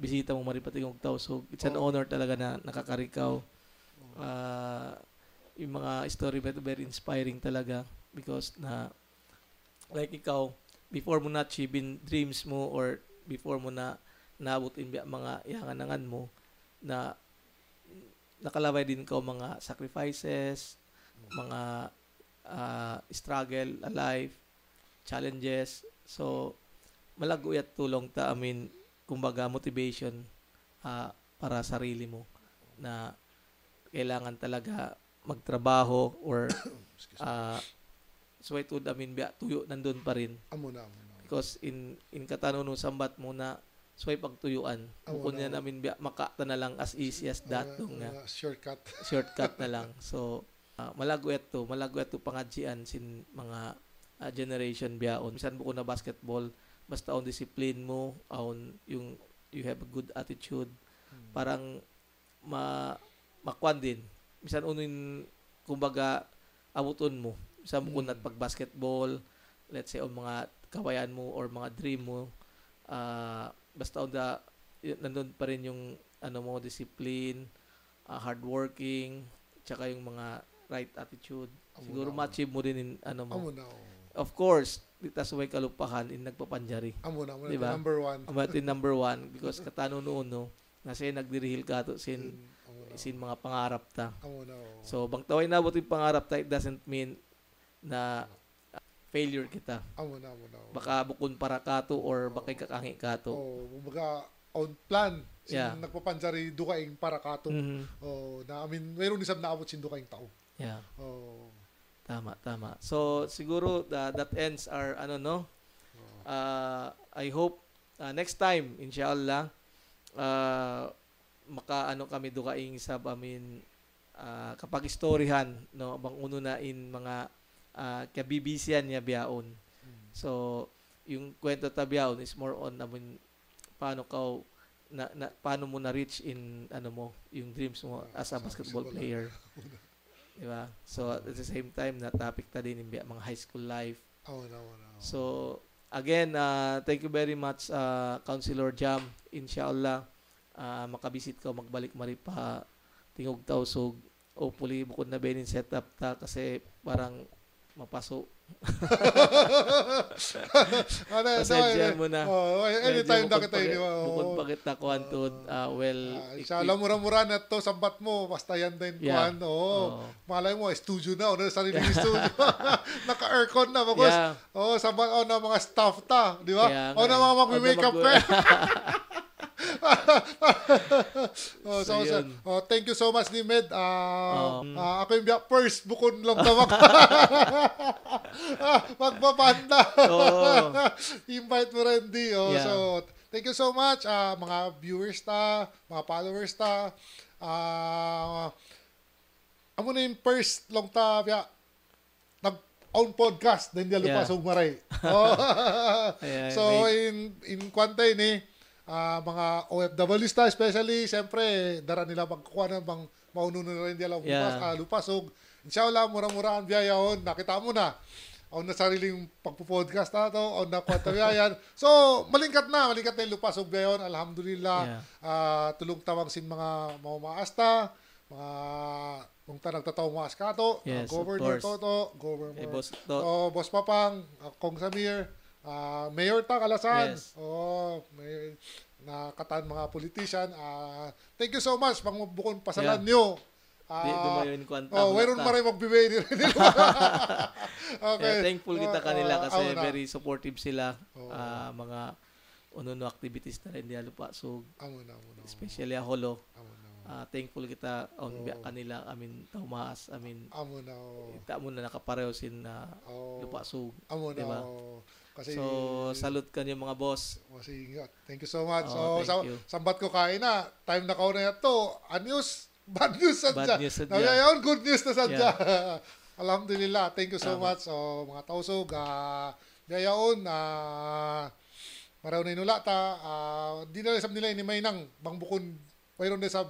bisita mo Maripatingog Tausog. It's an honor talaga na nakakarikaw. Yung mga story very inspiring talaga because na like ikaw, before mo na achieve dreams mo or before mo na naabutin mga ihanganangan mo na nakalabay din ka mga sacrifices, mga struggle, alive, challenges. So, malago at tulong ta, kumbaga motivation para sarili mo na kailangan talaga magtrabaho or sweatwood, tuyo nandun pa rin. Amo na. Because in katanuno sambat mo na swipe pagtuyuan. Bukod niya makata na lang as easy as that. Shortcut na lang. So, malago ito pangadjian sin mga generation biyaon. Bisan buko na basketball, basta on discipline mo, on yung you have a good attitude, parang makwan din. Bisan unin, kumbaga, abuton mo. Bisan buko na pag basketball, let's say, on mga kawayan mo or mga dream mo, basta on nandun pa rin yung discipline, hardworking, tsaka yung mga right attitude. Siguro ma-achieve mo din mo. Of course, dita sa way kalupahan in nagpapanjari. Diba? Number one because katanuno nasa nagdirihil ka to sin mga pangarap ta. So bang taway nabot yung pangarap ta, it doesn't mean na failure kita. Baka bukon para kato or baka kakangi kato. Kumbaga on plan. Nagpapanjari dukaing para kato. Mayroon isang naabot sin dukaing tao. Yeah. Tama. So siguro that ends our I hope next time inshallah kami dukaing sa kapag istoryahan bang uno na in mga kabibisian niya biyaon. So yung kwento ta biyaon is more on paano paano mo na reach in yung dreams mo as a basketball player. Diba? So, at the same time, na-topic ta din yung mga high school life. So, again, thank you very much, Councilor Jam. Inshallah, makabisit ka, magbalik Maripa, Tingog Tausog. hopefully bukod na benin setup ta kasi parang mapaso. Pasensya mo na. Anytime na kita ini. Bukod pa kita kuhan to, Inshallah, mura-mura na to, sambat mo, basta yan din kuhan. Malay mo, studio na, sariling studio. Naka-aircon na, bagos. Sambat, na mga staff ta, di ba? Na mga mag-makeup ka. Thank you so much ni Med. Ako yung first bukod lang tawag. Magbabanda. Invite mo rin di. So thank you so much mga viewers ta, mga followers ta. Amo na yung first long ta nag-own podcast din diya lupa sugmaray. So in kwantay ni mga OFWs ta, especially, siyempre, dara nila magkukuha ng bang maununo na rin nila lupasog. Inshallah, mura-mura ang biyayahon. Nakita mo na. Ako na sariling pagpo-podcast na ito. Ako na kwanta biyayan. So, malingkat na yung lupasog biyayahon. Alhamdulillah. Tulong tawang sin mga maumaasta, mga kung ta nagtatawang mga askato, Governor Toto, Governor Boss Papang, Kong Samir, Mayor ta Kalasan. Mayor na katan mga politician. Thank you so much pang bukon pasalan nyo. Dumayon kwanta. Mayroon maray magbibigay nila. Okay. Thankful kita kanila kasi very supportive sila. Mga ununo activities na rin nila lupa. So, especially Holo. Thankful kita kanila. Taumaas. Ita mo na nakapareho sin lupa. So, diba? So, salute kanyo mga boss. Thank you so much. Sambat ko kain na. Time na kauna na ito. Bad news sadya. Good news na sadya. Alhamdulillah. Thank you so much. So, mga tausog, yayaon, maraw na inula ta. Di na lisam nila inimay nang bangbukon. Mayroon din sa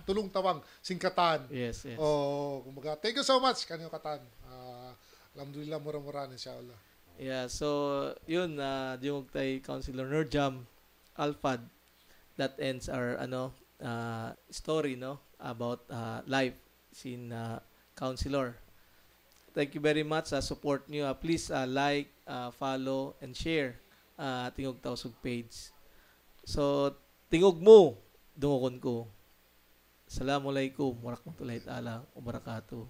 tulong tawang singkatan. Yes. Kumaga, thank you so much kanyo katan. Alhamdulillah, mura-mura inshallah. Yeah, so yun yung tay Councilor Nurjam Alfad, that ends our story about life sin Councilor. Thank you very much sa support niyo. Please like, follow and share Tingog Tausug page. So tingog mo dungon ko. Assalamualaikum warahmatullahi taala wabarakatuh.